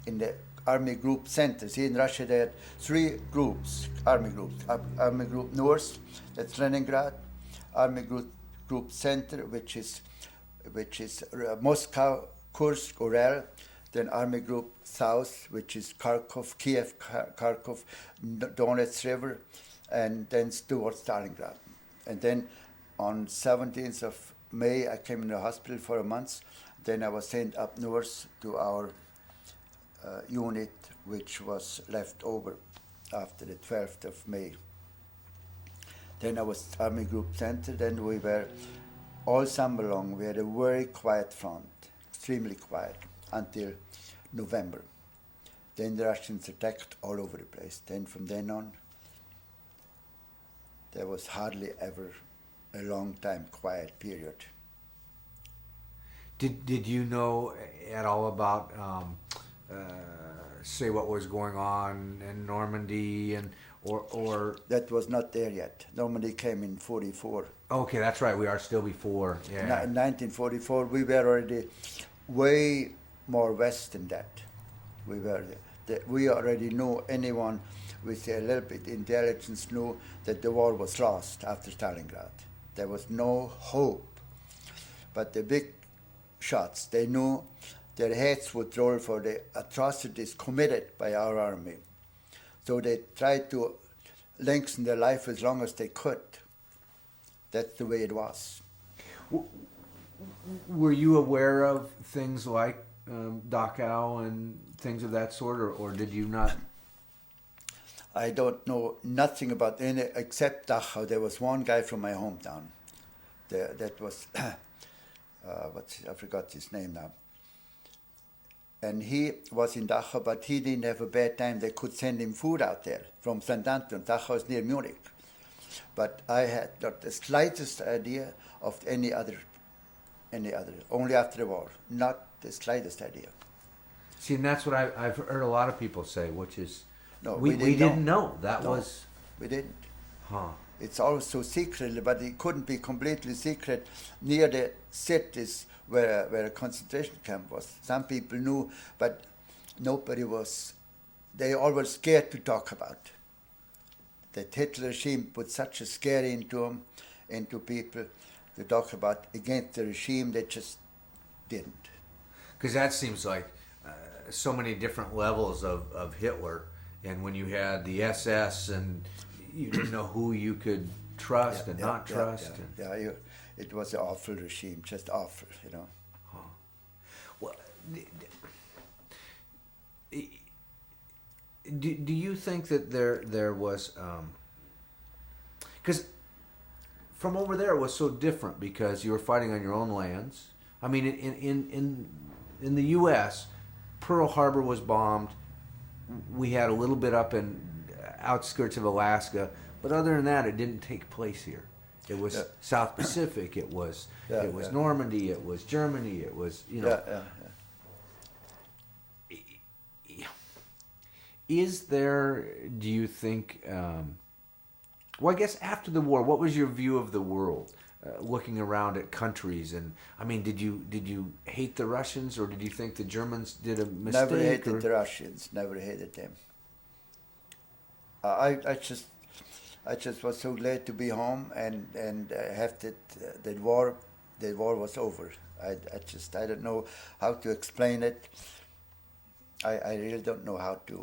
in the Army Group Center. See, in Russia they had 3 groups, Army groups. Army Group North, that's Leningrad. Army Group Center, which is Moscow, Kursk, Urel. Then Army Group South, which is Kharkov, Kiev, Kharkov, Donetsk River, and then towards Stalingrad. And then on 17th of May, I came in the hospital for a month. Then I was sent up north to our unit, which was left over after the 12th of May. Then I was Army Group Center. Then we were all summer long. We had a very quiet front, extremely quiet, until November. Then the Russians attacked all over the place. Then from then on, there was hardly ever a long time quiet period. Did you know at all about say what was going on in Normandy or That was not there yet. Normandy came in 44. Okay, that's right. We are still before. Yeah. In 1944, we were already way more west than that. We already knew, anyone with a little bit intelligence knew that the war was lost after Stalingrad. There was no hope. But the big shots, they knew their heads would roll for the atrocities committed by our army. So they tried to lengthen their life as long as they could. That's the way it was. Were you aware of things like Dachau and things of that sort, or did you not? I don't know nothing about any except Dachau. There was one guy from my hometown. That was I forgot his name now. And he was in Dachau, but he didn't have a bad time. They could send him food out there from St. Anton. Dachau is near Munich. But I had not the slightest idea of any other, only after the war. Not the slightest idea. See, and that's what I've heard a lot of people say, which is, No, we didn't know. That No, was... we didn't. Huh. It's also secret, but it couldn't be completely secret near the cities where a concentration camp was. Some people knew, but nobody was. They all were scared to talk about. The Hitler regime put such a scare into people to talk about against the regime. They just didn't. Because that seems like so many different levels of Hitler, and when you had the SS and you didn't know who you could trust and not trust. It was an awful regime, just awful, you know. Huh. Well, do you think that there was, because from over there it was so different because you were fighting on your own lands. I mean, in the U.S., Pearl Harbor was bombed. We had a little bit up in outskirts of Alaska, but other than that, it didn't take place here. It was South Pacific. It was Normandy. It was Germany. It was Is there? Do you think? Well, I guess after the war, what was your view of the world? Looking around at countries, and I mean, did you hate the Russians, or did you think the Germans did a mistake? Never hated the Russians. Never hated them. I just was so glad to be home and have that war. The war was over. I don't know how to explain it. I really don't know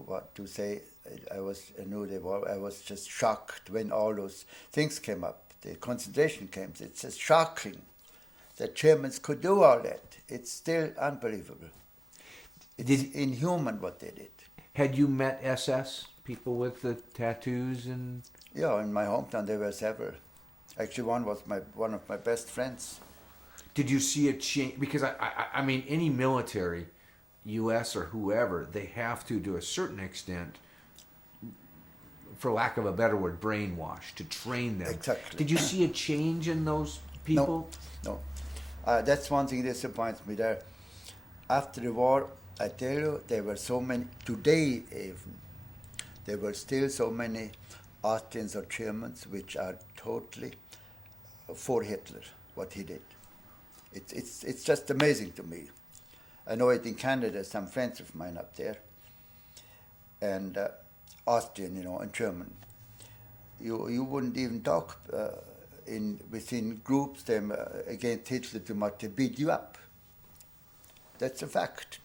what to say. I knew the war. I was just shocked when all those things came up. The concentration camps. It's just shocking that Germans could do all that. It's still unbelievable. It's inhuman what they did. Had you met SS people with the tattoos and? Yeah, in my hometown there were several. Actually, one was one of my best friends. Did you see a change? Because I mean, any military, U.S. or whoever, they have to a certain extent, for lack of a better word, brainwash to train them. Exactly. Did you see a change in those people? No. That's one thing that disappoints me there. After the war, I tell you, there were so many, today even, there were still so many Austrians or Germans which are totally for Hitler, what he did. It's just amazing to me. I know it in Canada, some friends of mine up there, and Austrian, and German. You wouldn't even talk within groups them against Hitler too much. They beat you up. That's a fact.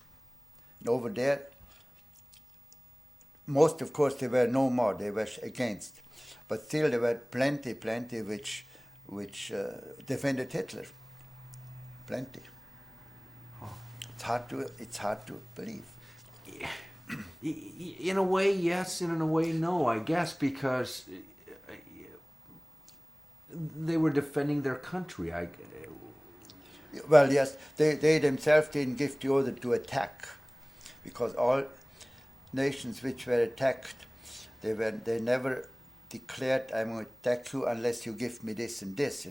And over there, most, of course, they were no more. They were against, but still there were plenty which defended Hitler. Plenty. Oh. It's hard to believe. In a way, yes, and in a way, no, I guess, because they were defending their country. Well, yes, they themselves didn't give the order to attack, because all nations which were attacked, they never declared, "I'm going to attack you unless you give me this and this,"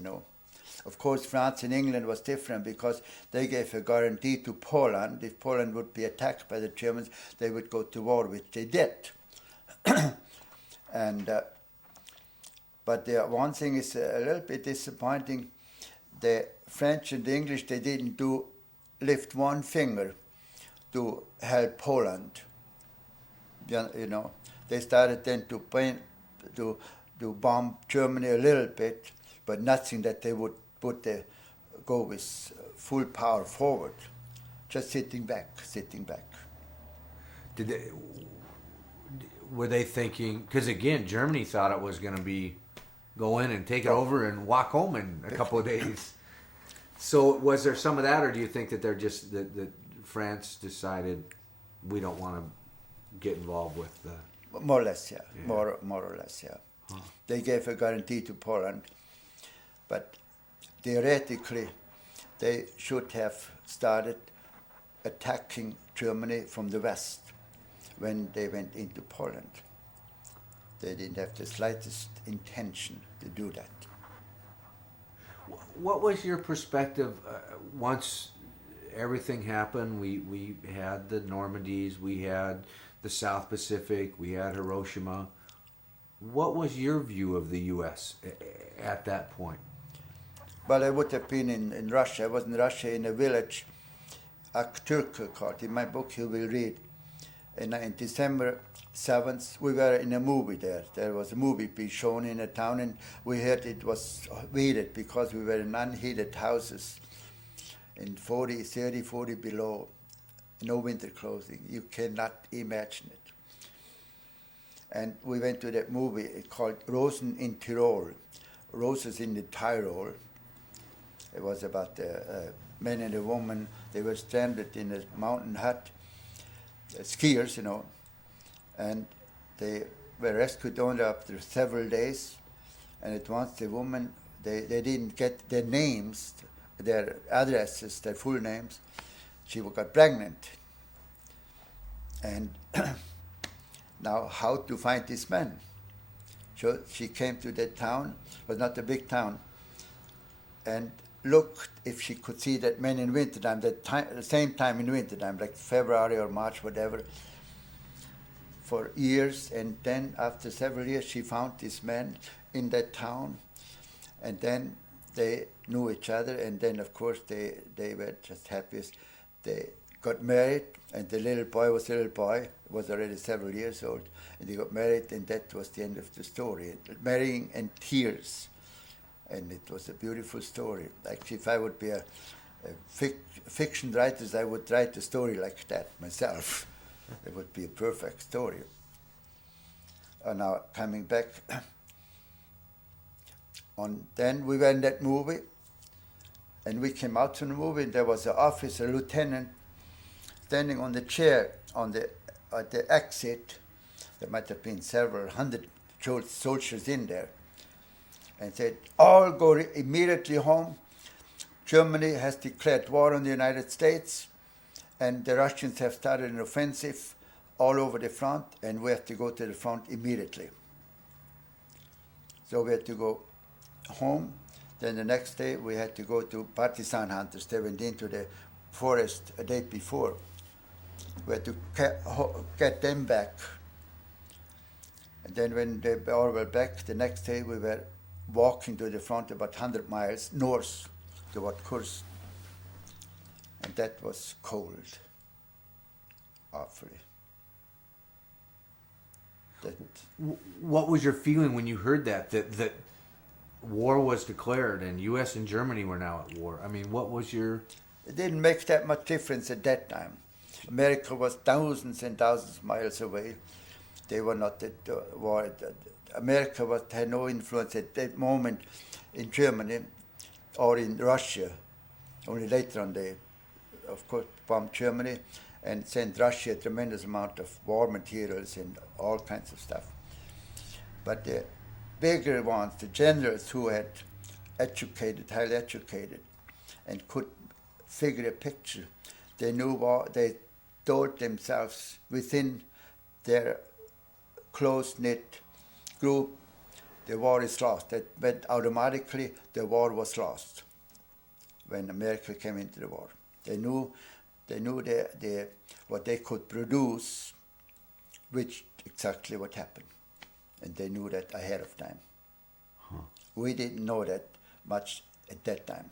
Of course, France and England was different because they gave a guarantee to Poland. If Poland would be attacked by the Germans, they would go to war, which they did. But one thing is a little bit disappointing. The French and the English, they didn't lift one finger to help Poland. They started then to bomb Germany a little bit, but nothing that they would go with full power forward, just sitting back. Were they thinking, because again, Germany thought it was going to go in and take it over and walk home in a couple of days. So was there some of that, or do you think that that France decided we don't want to get involved with the More or less, yeah. Yeah. More or less, yeah. They gave a guarantee to Poland, but theoretically, they should have started attacking Germany from the west when they went into Poland. They didn't have the slightest intention to do that. What was your perspective once everything happened? We had the Normandies, we had the South Pacific, we had Hiroshima. What was your view of the U.S. At that point? Well, I would have been in Russia. I was in Russia in a village, Aktürk. In my book you will read. In December 7th, we were in a movie there. There was a movie being shown in a town, and we heard it was heated because we were in unheated houses in 40 below, no winter clothing. You cannot imagine it. And we went to that movie called Rosen in Tirol, Roses in the Tyrol. It was about a man and a woman. They were stranded in a mountain hut, skiers, you know, and they were rescued only after several days. And at once the woman, they didn't get their names, their addresses, their full names. She got pregnant. And now how to find this man? So she came to that town, it was not a big town, and looked if she could see that man in wintertime, the same time in wintertime, like February or March, whatever, for years. And then after several years, she found this man in that town, and then they knew each other, and then of course they were just happiest. They got married, and the little boy was already several years old, and they got married, and that was the end of the story. Marrying and tears. And it was a beautiful story. Actually, if I would be a fiction writer, I would write a story like that myself. It would be a perfect story. Now, coming back, then we were in that movie, and we came out from the movie, and there was an officer, a lieutenant, standing on the chair at the exit. There might have been several hundred soldiers in there, and said, all go immediately home. Germany has declared war on the United States, and the Russians have started an offensive all over the front, and we have to go to the front immediately. So we had to go home. Then the next day we had to go to partisan hunters. They went into the forest a day before. We had to get them back. And then when they all were back, the next day we were walking to the front about 100 miles north toward Kursk. And that was cold, awfully. What was your feeling when you heard that war was declared and U.S. and Germany were now at war? I mean, what was your... It didn't make that much difference at that time. America was thousands and thousands of miles away. They were not at war. America had no influence at that moment in Germany or in Russia. Only later on they, of course, bombed Germany and sent Russia a tremendous amount of war materials and all kinds of stuff. But the bigger ones, the generals who had highly educated, and could figure a picture, they knew what they told themselves within their close-knit group, the war is lost. That meant automatically the war was lost when America came into the war. They knew what they could produce, which exactly what happened. And they knew that ahead of time. Huh. We didn't know that much at that time.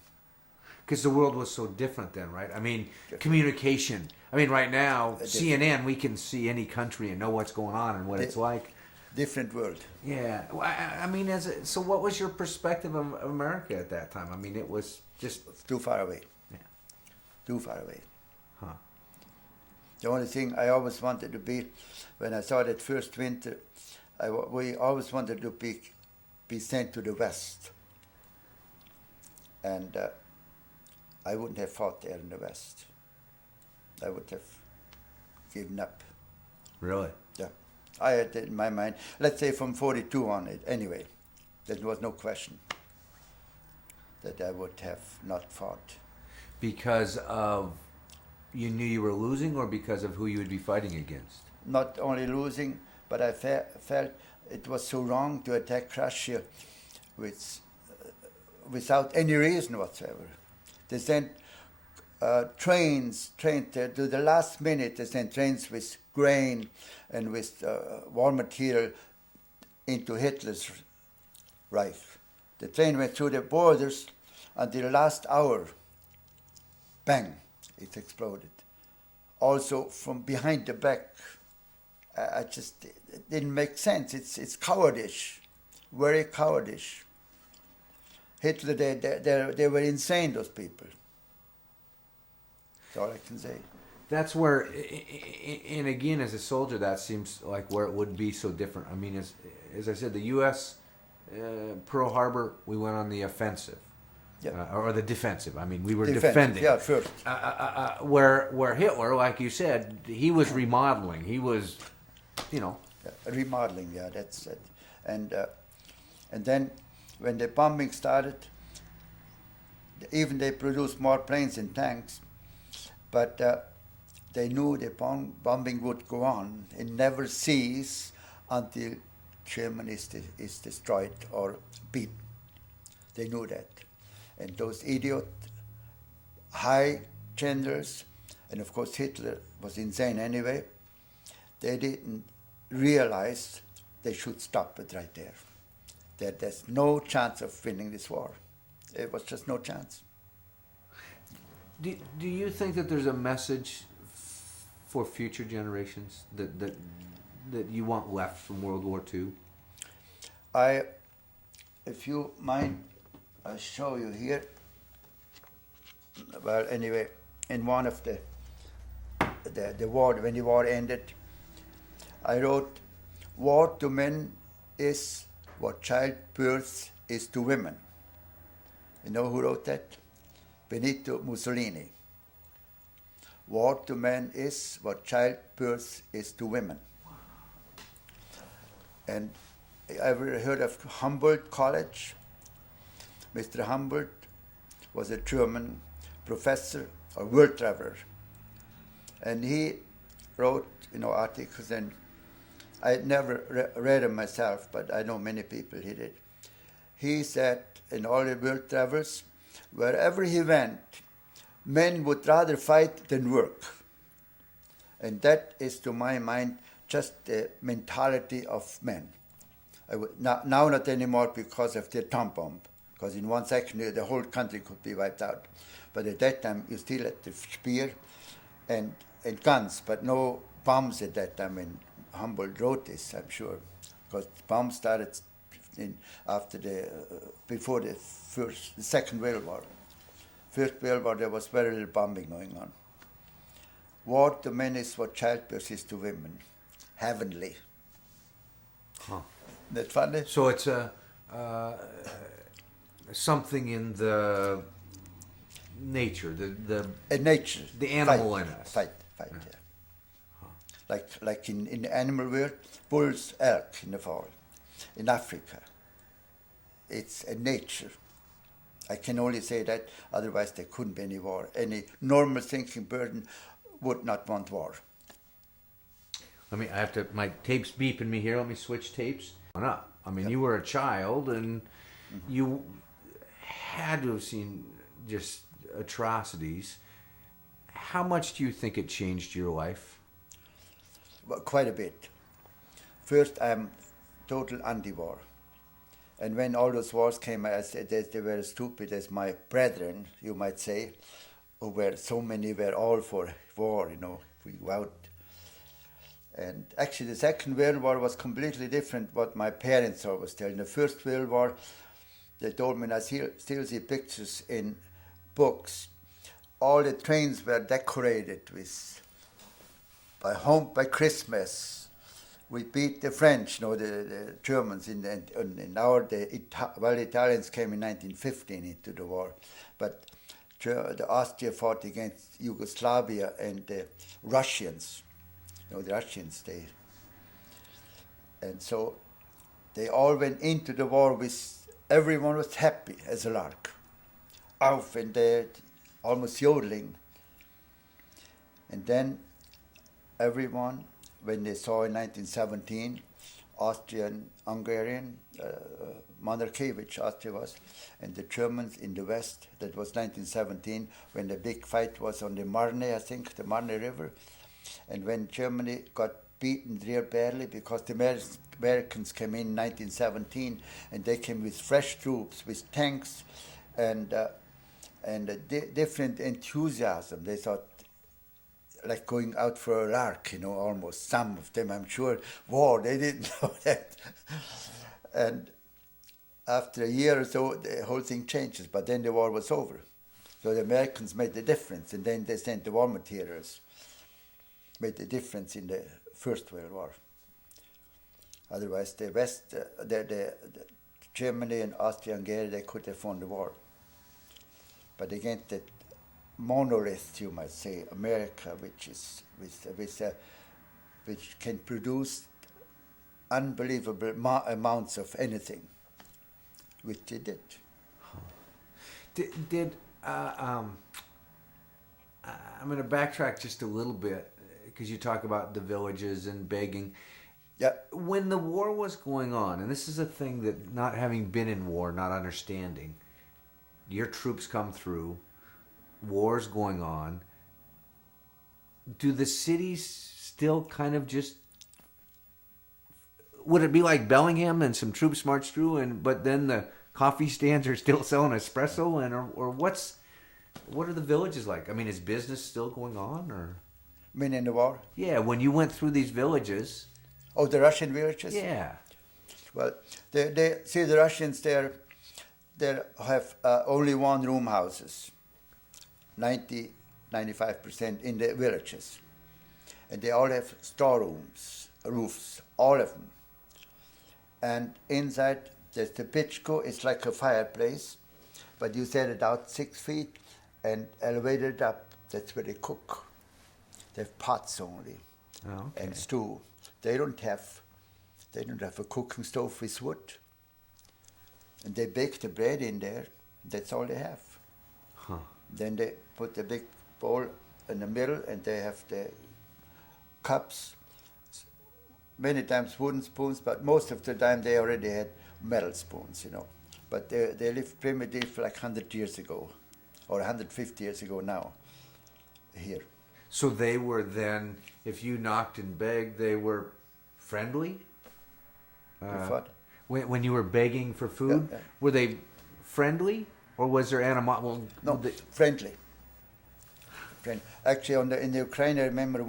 Because the world was so different then, right? I mean, communication. I mean, right now, CNN, we can see any country and know what's going on and what it's like. Different world. Yeah. I mean, so what was your perspective of America at that time? I mean, it was just... Too far away. Yeah. Too far away. Huh. The only thing I always wanted to be, when I saw that first winter, we always wanted to be sent to the West. And I wouldn't have fought there in the West. I would have given up. Really? Yeah. I had it in my mind, let's say from 42 on it, anyway. There was no question that I would have not fought. Because of you knew you were losing, or because of who you would be fighting against? Not only losing, but I felt it was so wrong to attack Russia without any reason whatsoever. They sent trains to the last minute. They sent trains with grain and with war material into Hitler's Reich. The train went through the borders until the last hour. Bang! It exploded. Also from behind the back. It didn't make sense. It's cowardice, very cowardice. Hitler, they were insane, those people. That's all I can say. That's where, and again, as a soldier, that seems like where it would be so different. I mean, as I said, the U.S., Pearl Harbor, we went on the offensive. Yeah. Or the defensive. I mean, we were defending. Yeah, first. Where Hitler, like you said, he was remodeling. He was, remodeling, yeah, that's it. And then when the bombing started, even they produced more planes and tanks, but they knew the bombing would go on and never cease until Germany is destroyed or beaten. They knew that. And those idiot high generals, and of course Hitler was insane anyway, they didn't realize they should stop it right there. That there's no chance of winning this war. It was just no chance. Do you think that there's a message for future generations that you want left from World War II? If you mind, I'll show you here. Well, anyway, in one of the war, when the war ended, I wrote, "War to men is what childbirth is to women." You know who wrote that? Benito Mussolini. War to men is what childbirth is to women. And I've heard of Humboldt College. Mr. Humboldt was a German professor, a world traveler. And he wrote, articles, and I never read them myself, but I know many people he did. He said in all the world travels, wherever he went, men would rather fight than work. And that is, to my mind, just the mentality of men. Now not anymore because of the atom bomb, because in 1 second the whole country could be wiped out. But at that time you still had the spear and guns, but no bombs at that time. And Humboldt wrote this, I'm sure, because bombs started before the Second World War. First World War, there was very little bombing going on. War to men is what childbirth is to women. Heavenly. Huh. Isn't that funny? So it's something in the nature, nature, the animal in us. Fight, yeah. Huh. Like in the animal world, bulls, elk in the fall. In Africa, it's a nature. I can only say that, otherwise there couldn't be any war. Any normal thinking person would not want war. My tape's beeping me here. Let me switch tapes. Up. I mean, You were a child, and you had to have seen just atrocities. How much do you think it changed your life? Well, quite a bit. First, I'm total anti-war. And when all those wars came, I said they were as stupid as my brethren, you might say, who were, so many were all for war, we go out. And actually the Second World War was completely different what my parents always tell. In the First World War, they told me, and I still see pictures in books, all the trains were decorated by Christmas. We beat the French, the Germans, the Italians came in 1915 into the war, but the Austria fought against Yugoslavia and the Russians. The Russians, And so they all went into the war with, everyone was happy as a lark. Auf and dead, almost yodeling. And then everyone, when they saw in 1917, Austrian-Hungarian monarchy, which Austria was, and the Germans in the West, that was 1917, when the big fight was on the Marne, I think, the Marne River, and when Germany got beaten there badly because the Americans came in 1917, and they came with fresh troops, with tanks, and a different enthusiasm. They thought, like going out for a lark, you know, almost. Some of them, I'm sure, war, they didn't know that. And after a year or so, the whole thing changes, but then the war was over. So the Americans made the difference, and then they sent the war materials, made the difference in the First World War. Otherwise, the West, the Germany and Austria-Hungary, they could have won the war. But against that monolith, you might say, America, which is which can produce unbelievable amounts of anything, which they did. I'm going to backtrack just a little bit because you talk about the villages and begging. Yeah. When the war was going on, and this is a thing that not having been in war, not understanding, your troops come through, war's going on. Do the cities still kind of just, would it be like Bellingham and some troops march through, but then the coffee stands are still selling espresso, or what are the villages like? I mean, is business still going on, or? I mean, in the war? Yeah, when you went through these villages. Oh, the Russian villages? Yeah. Well, they see, the Russians there have only one-room houses, 95% in the villages. And they all have storerooms, roofs, all of them. And inside, there's the pitchko, it's like a fireplace, but you set it out 6 feet and elevate it up. That's where they cook. They have pots only, and stew. They don't have a cooking stove with wood. And they bake the bread in there. That's all they have. Huh. Then they put the big bowl in the middle, and they have the cups, many times wooden spoons, but most of the time they already had metal spoons, you know. But they lived primitive like 100 years ago, or 150 years ago now, here. So they were then, if you knocked and begged, they were friendly? What? When you were begging for food, Yeah. were they friendly, or was there animosity? Well, No, friendly. Actually, in the Ukraine, I remember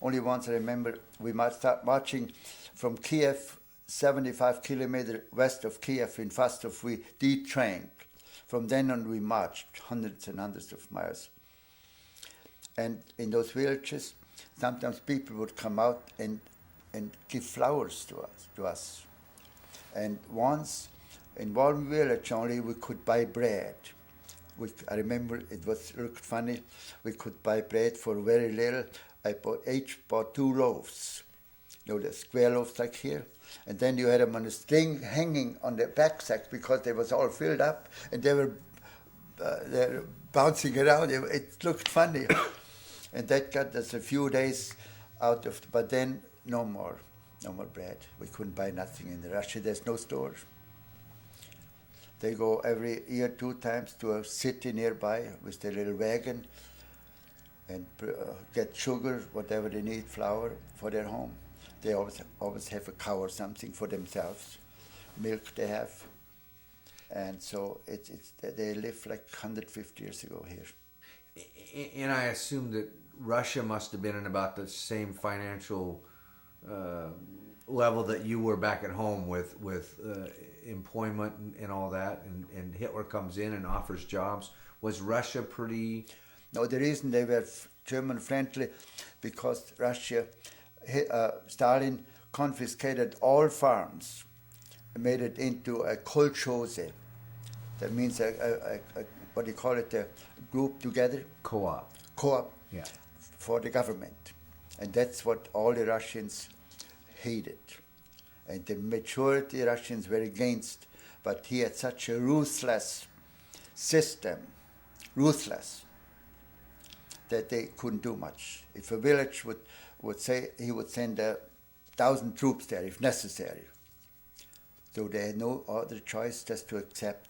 only once I remember, we might start marching from Kiev, 75 kilometers west of Kiev in Fastov. We detrained. From then on, we marched hundreds and hundreds of miles. And in those villages, sometimes people would come out and give flowers to us. And once, in one village only, we could buy bread. I remember it looked funny. We could buy bread for very little. I each bought 2 loaves. You know, the square loaves like here. And then you had them on a string hanging on the backsack because they was all filled up, and they were bouncing around. It looked funny. And that got us a few days out of, but then no more bread. We couldn't buy nothing in Russia. There's no stores. They go every year 2 times to a city nearby with their little wagon and get sugar, whatever they need, flour for their home. They always have a cow or something for themselves. Milk they have. And so they live like 150 years ago here. And I assume that Russia must have been in about the same financial level that you were back at home with employment and all that, and Hitler comes in and offers jobs. Was Russia pretty... No, the reason they were German friendly, because Russia, Stalin confiscated all farms and made it into a kolchose. That means what do you call it, a group together? Co-op. Co-op. Yeah. For the government. And that's what all the Russians hated. And the majority Russians were against, but he had such a ruthless system, that they couldn't do much. If a village would say, he would send 1,000 troops there if necessary. So they had no other choice just to accept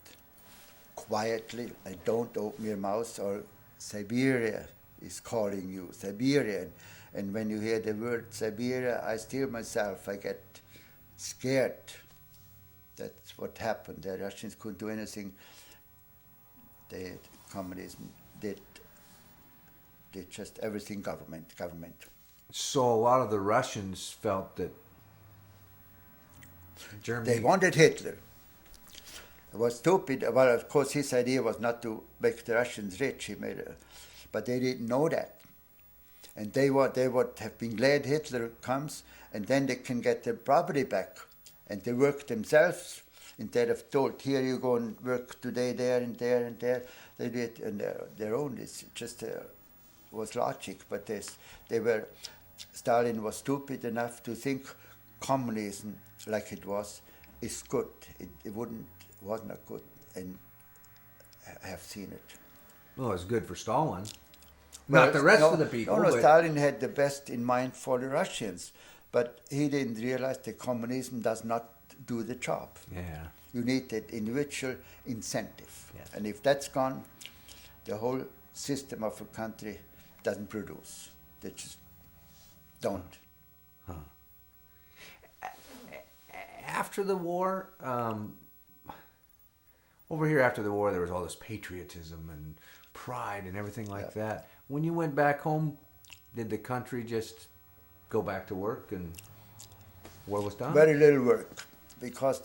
quietly, and don't open your mouth, or Siberia is calling you, Siberia. And when you hear the word Siberia, I still myself, I get scared. That's what happened. The Russians couldn't do anything. The communism did just everything government. So a lot of the Russians felt that Germany... They wanted Hitler. It was stupid. Well, of course, his idea was not to make the Russians rich. But they didn't know that. And they would have been glad Hitler comes, and then they can get their property back. And they work themselves instead of told, here you go and work today, there and there and there. They did on their own. It's just was logic. But Stalin was stupid enough to think communism, like it was, is good. It was not good, and I have seen it. Well, it's good for Stalin. Not the rest of the people. No, Stalin had the best in mind for the Russians, but he didn't realize that communism does not do the job. Yeah. You need that individual incentive. Yes. And if that's gone, the whole system of a country doesn't produce. They just don't. Huh. After the war, over here after the war, there was all this patriotism and pride and everything like that. When you went back home, did the country just go back to work and war was done? Very little work, because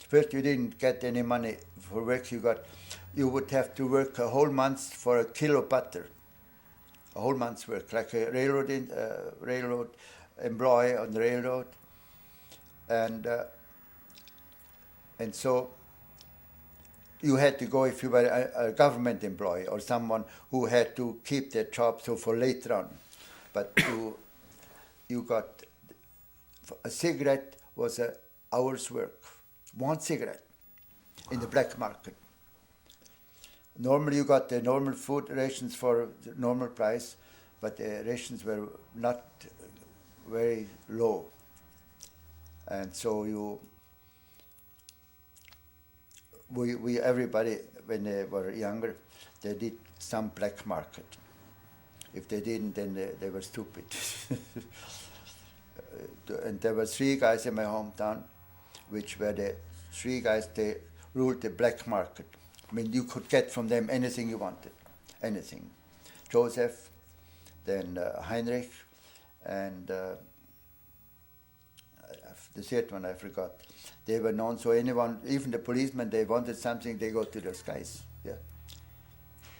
first you didn't get any money for work. You would have to work a whole month for a kilo butter. A whole month's work, like a railroad employee on the railroad, and so you had to go if you were a government employee or someone who had to keep their job so for later on. But you got a cigarette was an hour's work, one cigarette in the black market. Normally you got the normal food rations for the normal price, but the rations were not very low. And so everybody, when they were younger, they did some black market. If they didn't, then they were stupid. And there were 3 guys in my hometown, which were the 3 guys, they ruled the black market. I mean, you could get from them anything you wanted, anything. Joseph, then Heinrich, and the 3rd one I forgot. They were known, so anyone, even the policemen, they wanted something, they go to those guys. Yeah.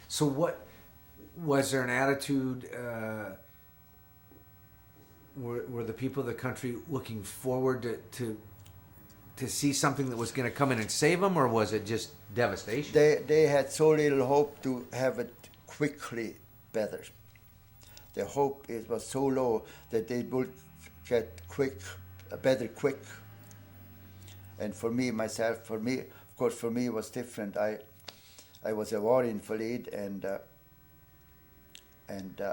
So what was there an attitude? Were the people of the country looking forward to see something that was going to come in and save them, or was it just devastation? They had so little hope to have it quickly better. The hope was so low that they would get better quick. And for me, of course, it was different. I was a war invalid, and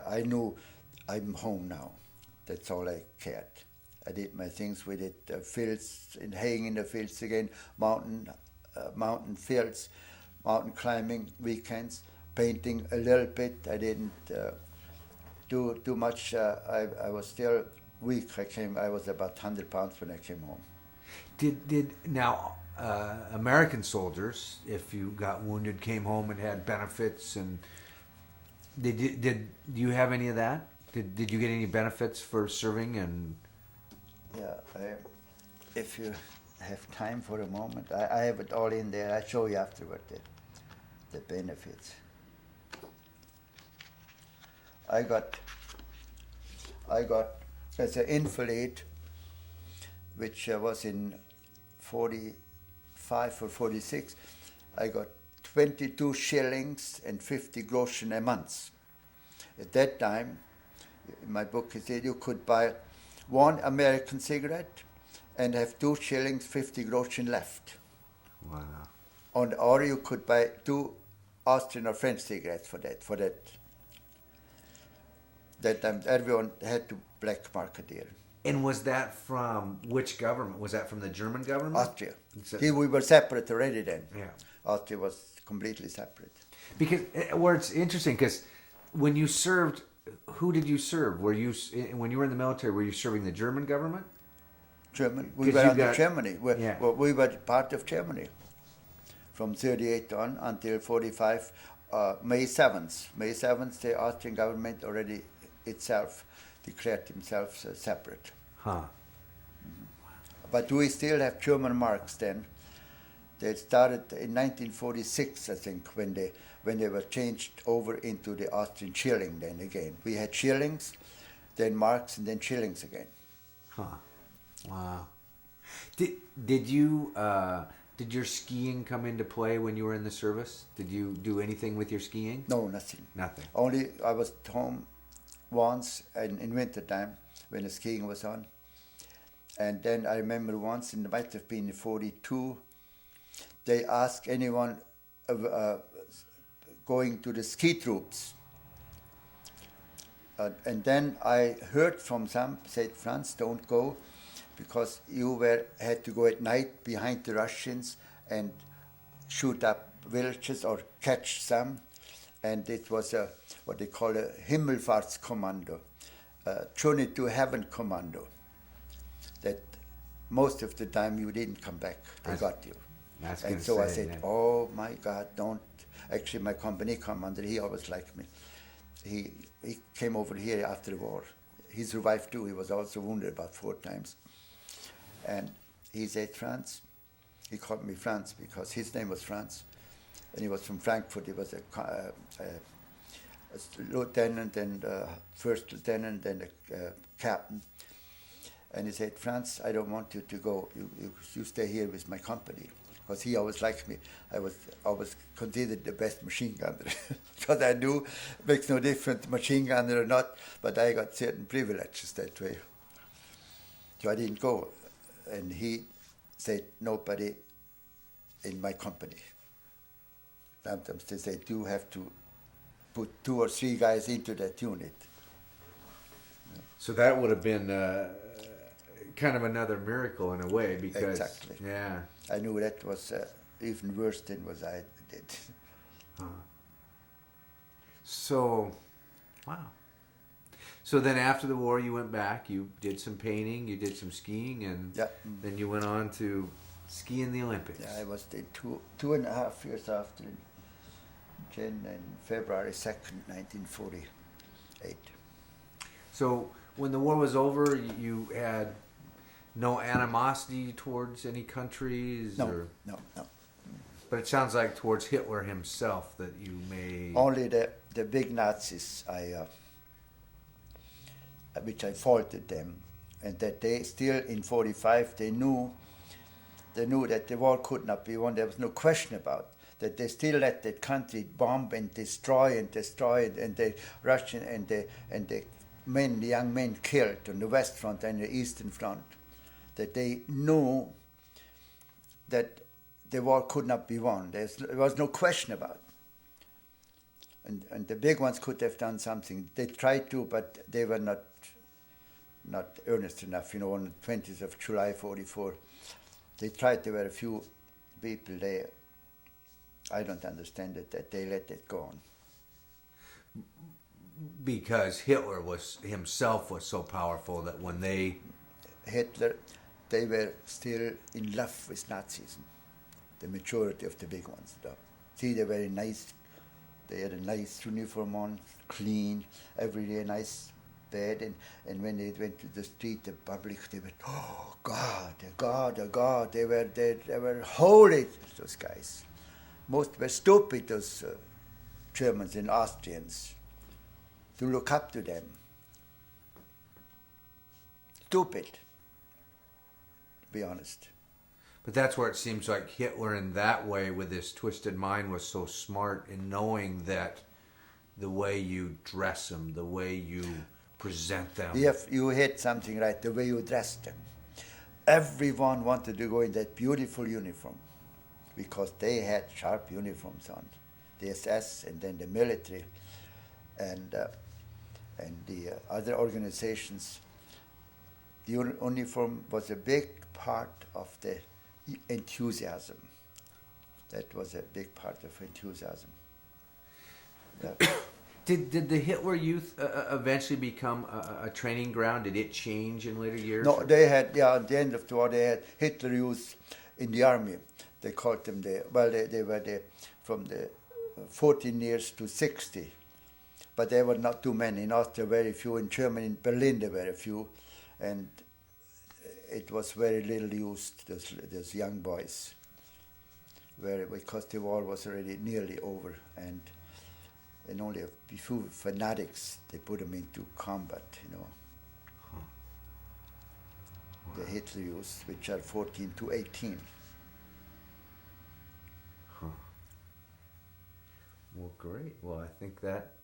I knew I'm home now. That's all I cared. I did my things with it, fields, and haying in the fields again, mountain fields, mountain climbing weekends, painting a little bit. I didn't do too much. I was still weak. I was about 100 pounds when I came home. Did American soldiers, if you got wounded, came home and had benefits, and did you have any of that? Did you get any benefits for serving? And yeah, if you have time for a moment, I have it all in there. I'll show you afterward the benefits. I got as an invalid, which was in 45 or 46, I got 22 shillings and 50 groschen a month. At that time, in my book, it said you could buy 1 American cigarette and have 2 shillings 50 groschen left. Wow. Or you could buy 2 Austrian or French cigarettes for that. That time everyone had to black market here. And was that from which government? Was that from the German government? Austria. We were separate already then. Yeah. Austria was completely separate. Because where it's interesting, because when you served, who did you serve? Were you, when you were in the military, were you serving the German government? German. We 'Cause were you under got- Germany. Yeah. We were part of Germany from 38 on until 45. May 7th. May 7th, the Austrian government already itself declared themselves separate. Huh. But we still have German marks then. They started in 1946, I think, when they were changed over into the Austrian shilling then again. We had shillings, then marks, and then shillings again. Huh. Wow. Did you did your skiing come into play when you were in the service? Did you do anything with your skiing? No, nothing. Nothing. Only I was home once in winter time when the skiing was on. And then I remember once, it might have been in 42, they asked anyone going to the ski troops. And then I heard from some, said, Franz, don't go, because you had to go at night behind the Russians and shoot up villages or catch some. And it was what they call a Himmelfahrtskommando, Journey to Heaven Commando. That most of the time you didn't come back, they got you. And so I said, oh my God, don't. Actually, my company commander, he always liked me. He came over here after the war. He survived too. He was also wounded about 4 times. And he said, Franz, he called me Franz because his name was Franz. And he was from Frankfurt. He was a lieutenant and first lieutenant and a captain. And he said, Franz, I don't want you to go. You stay here with my company. Because he always liked me. I was always considered the best machine gunner. Because I knew it makes no difference, machine gunner or not, but I got certain privileges that way. So I didn't go. And he said, nobody in my company. Sometimes they said, you have to put 2 or 3 guys into that unit. So that would have been kind of another miracle in a way, because Exactly. Yeah, I knew that was even worse than what I did. So, wow. So then after the war, you went back. You did some painting. You did some skiing, and Yeah. then you went on to ski in the Olympics. Yeah, I was there 2.5 years after, in February 2nd, 1948. So when the war was over, you had no animosity towards any countries? No. But it sounds like towards Hitler himself that you may... Only the big Nazis, which I faulted them, and that they still in 45 they knew that the war could not be won. There was no question about that. They still let that country bomb and destroy, and the Russian and the men, the young men killed on the West Front and the Eastern Front. That they knew that the war could not be won. There was no question about it. And the big ones could have done something. They tried to, but they were not earnest enough. You know, on the 20th of July, 44, they tried. There were a few people there. I don't understand it, that they let it go on. Because Hitler himself was so powerful that when Hitler, they were still in love with Nazism. The majority of the big ones. See, they were nice. They had a nice uniform on, clean, every day nice bed. And when they went to the street, the public, they went, oh God, oh God, oh God. They were holy, those guys. Most were stupid, those Germans and Austrians, to look up to them. Stupid, to be honest. But that's where it seems like Hitler in that way, with his twisted mind, was so smart in knowing that the way you dress them, the way you present them. If you hit something right, the way you dress them. everyone wanted to go in that beautiful uniform because they had sharp uniforms on, the SS and then the military, and the other organizations. The uniform was a big part of the enthusiasm. That was a big part of enthusiasm. Yeah. Did the Hitler Youth eventually become a training ground? Did it change in later years? No, they had, yeah, at the end of the war, they had Hitler Youth in the army. They called them they were from the 14 years to 60. But there were not too many. In Austria, very few. In Germany, in Berlin, there were a few. And it was very little used, those young boys, because the war was already nearly over. And only a few fanatics, they put them into combat, you know. Huh. Wow. The Hitler Youth, which are 14 to 18. Huh. Well, great. Well, I think that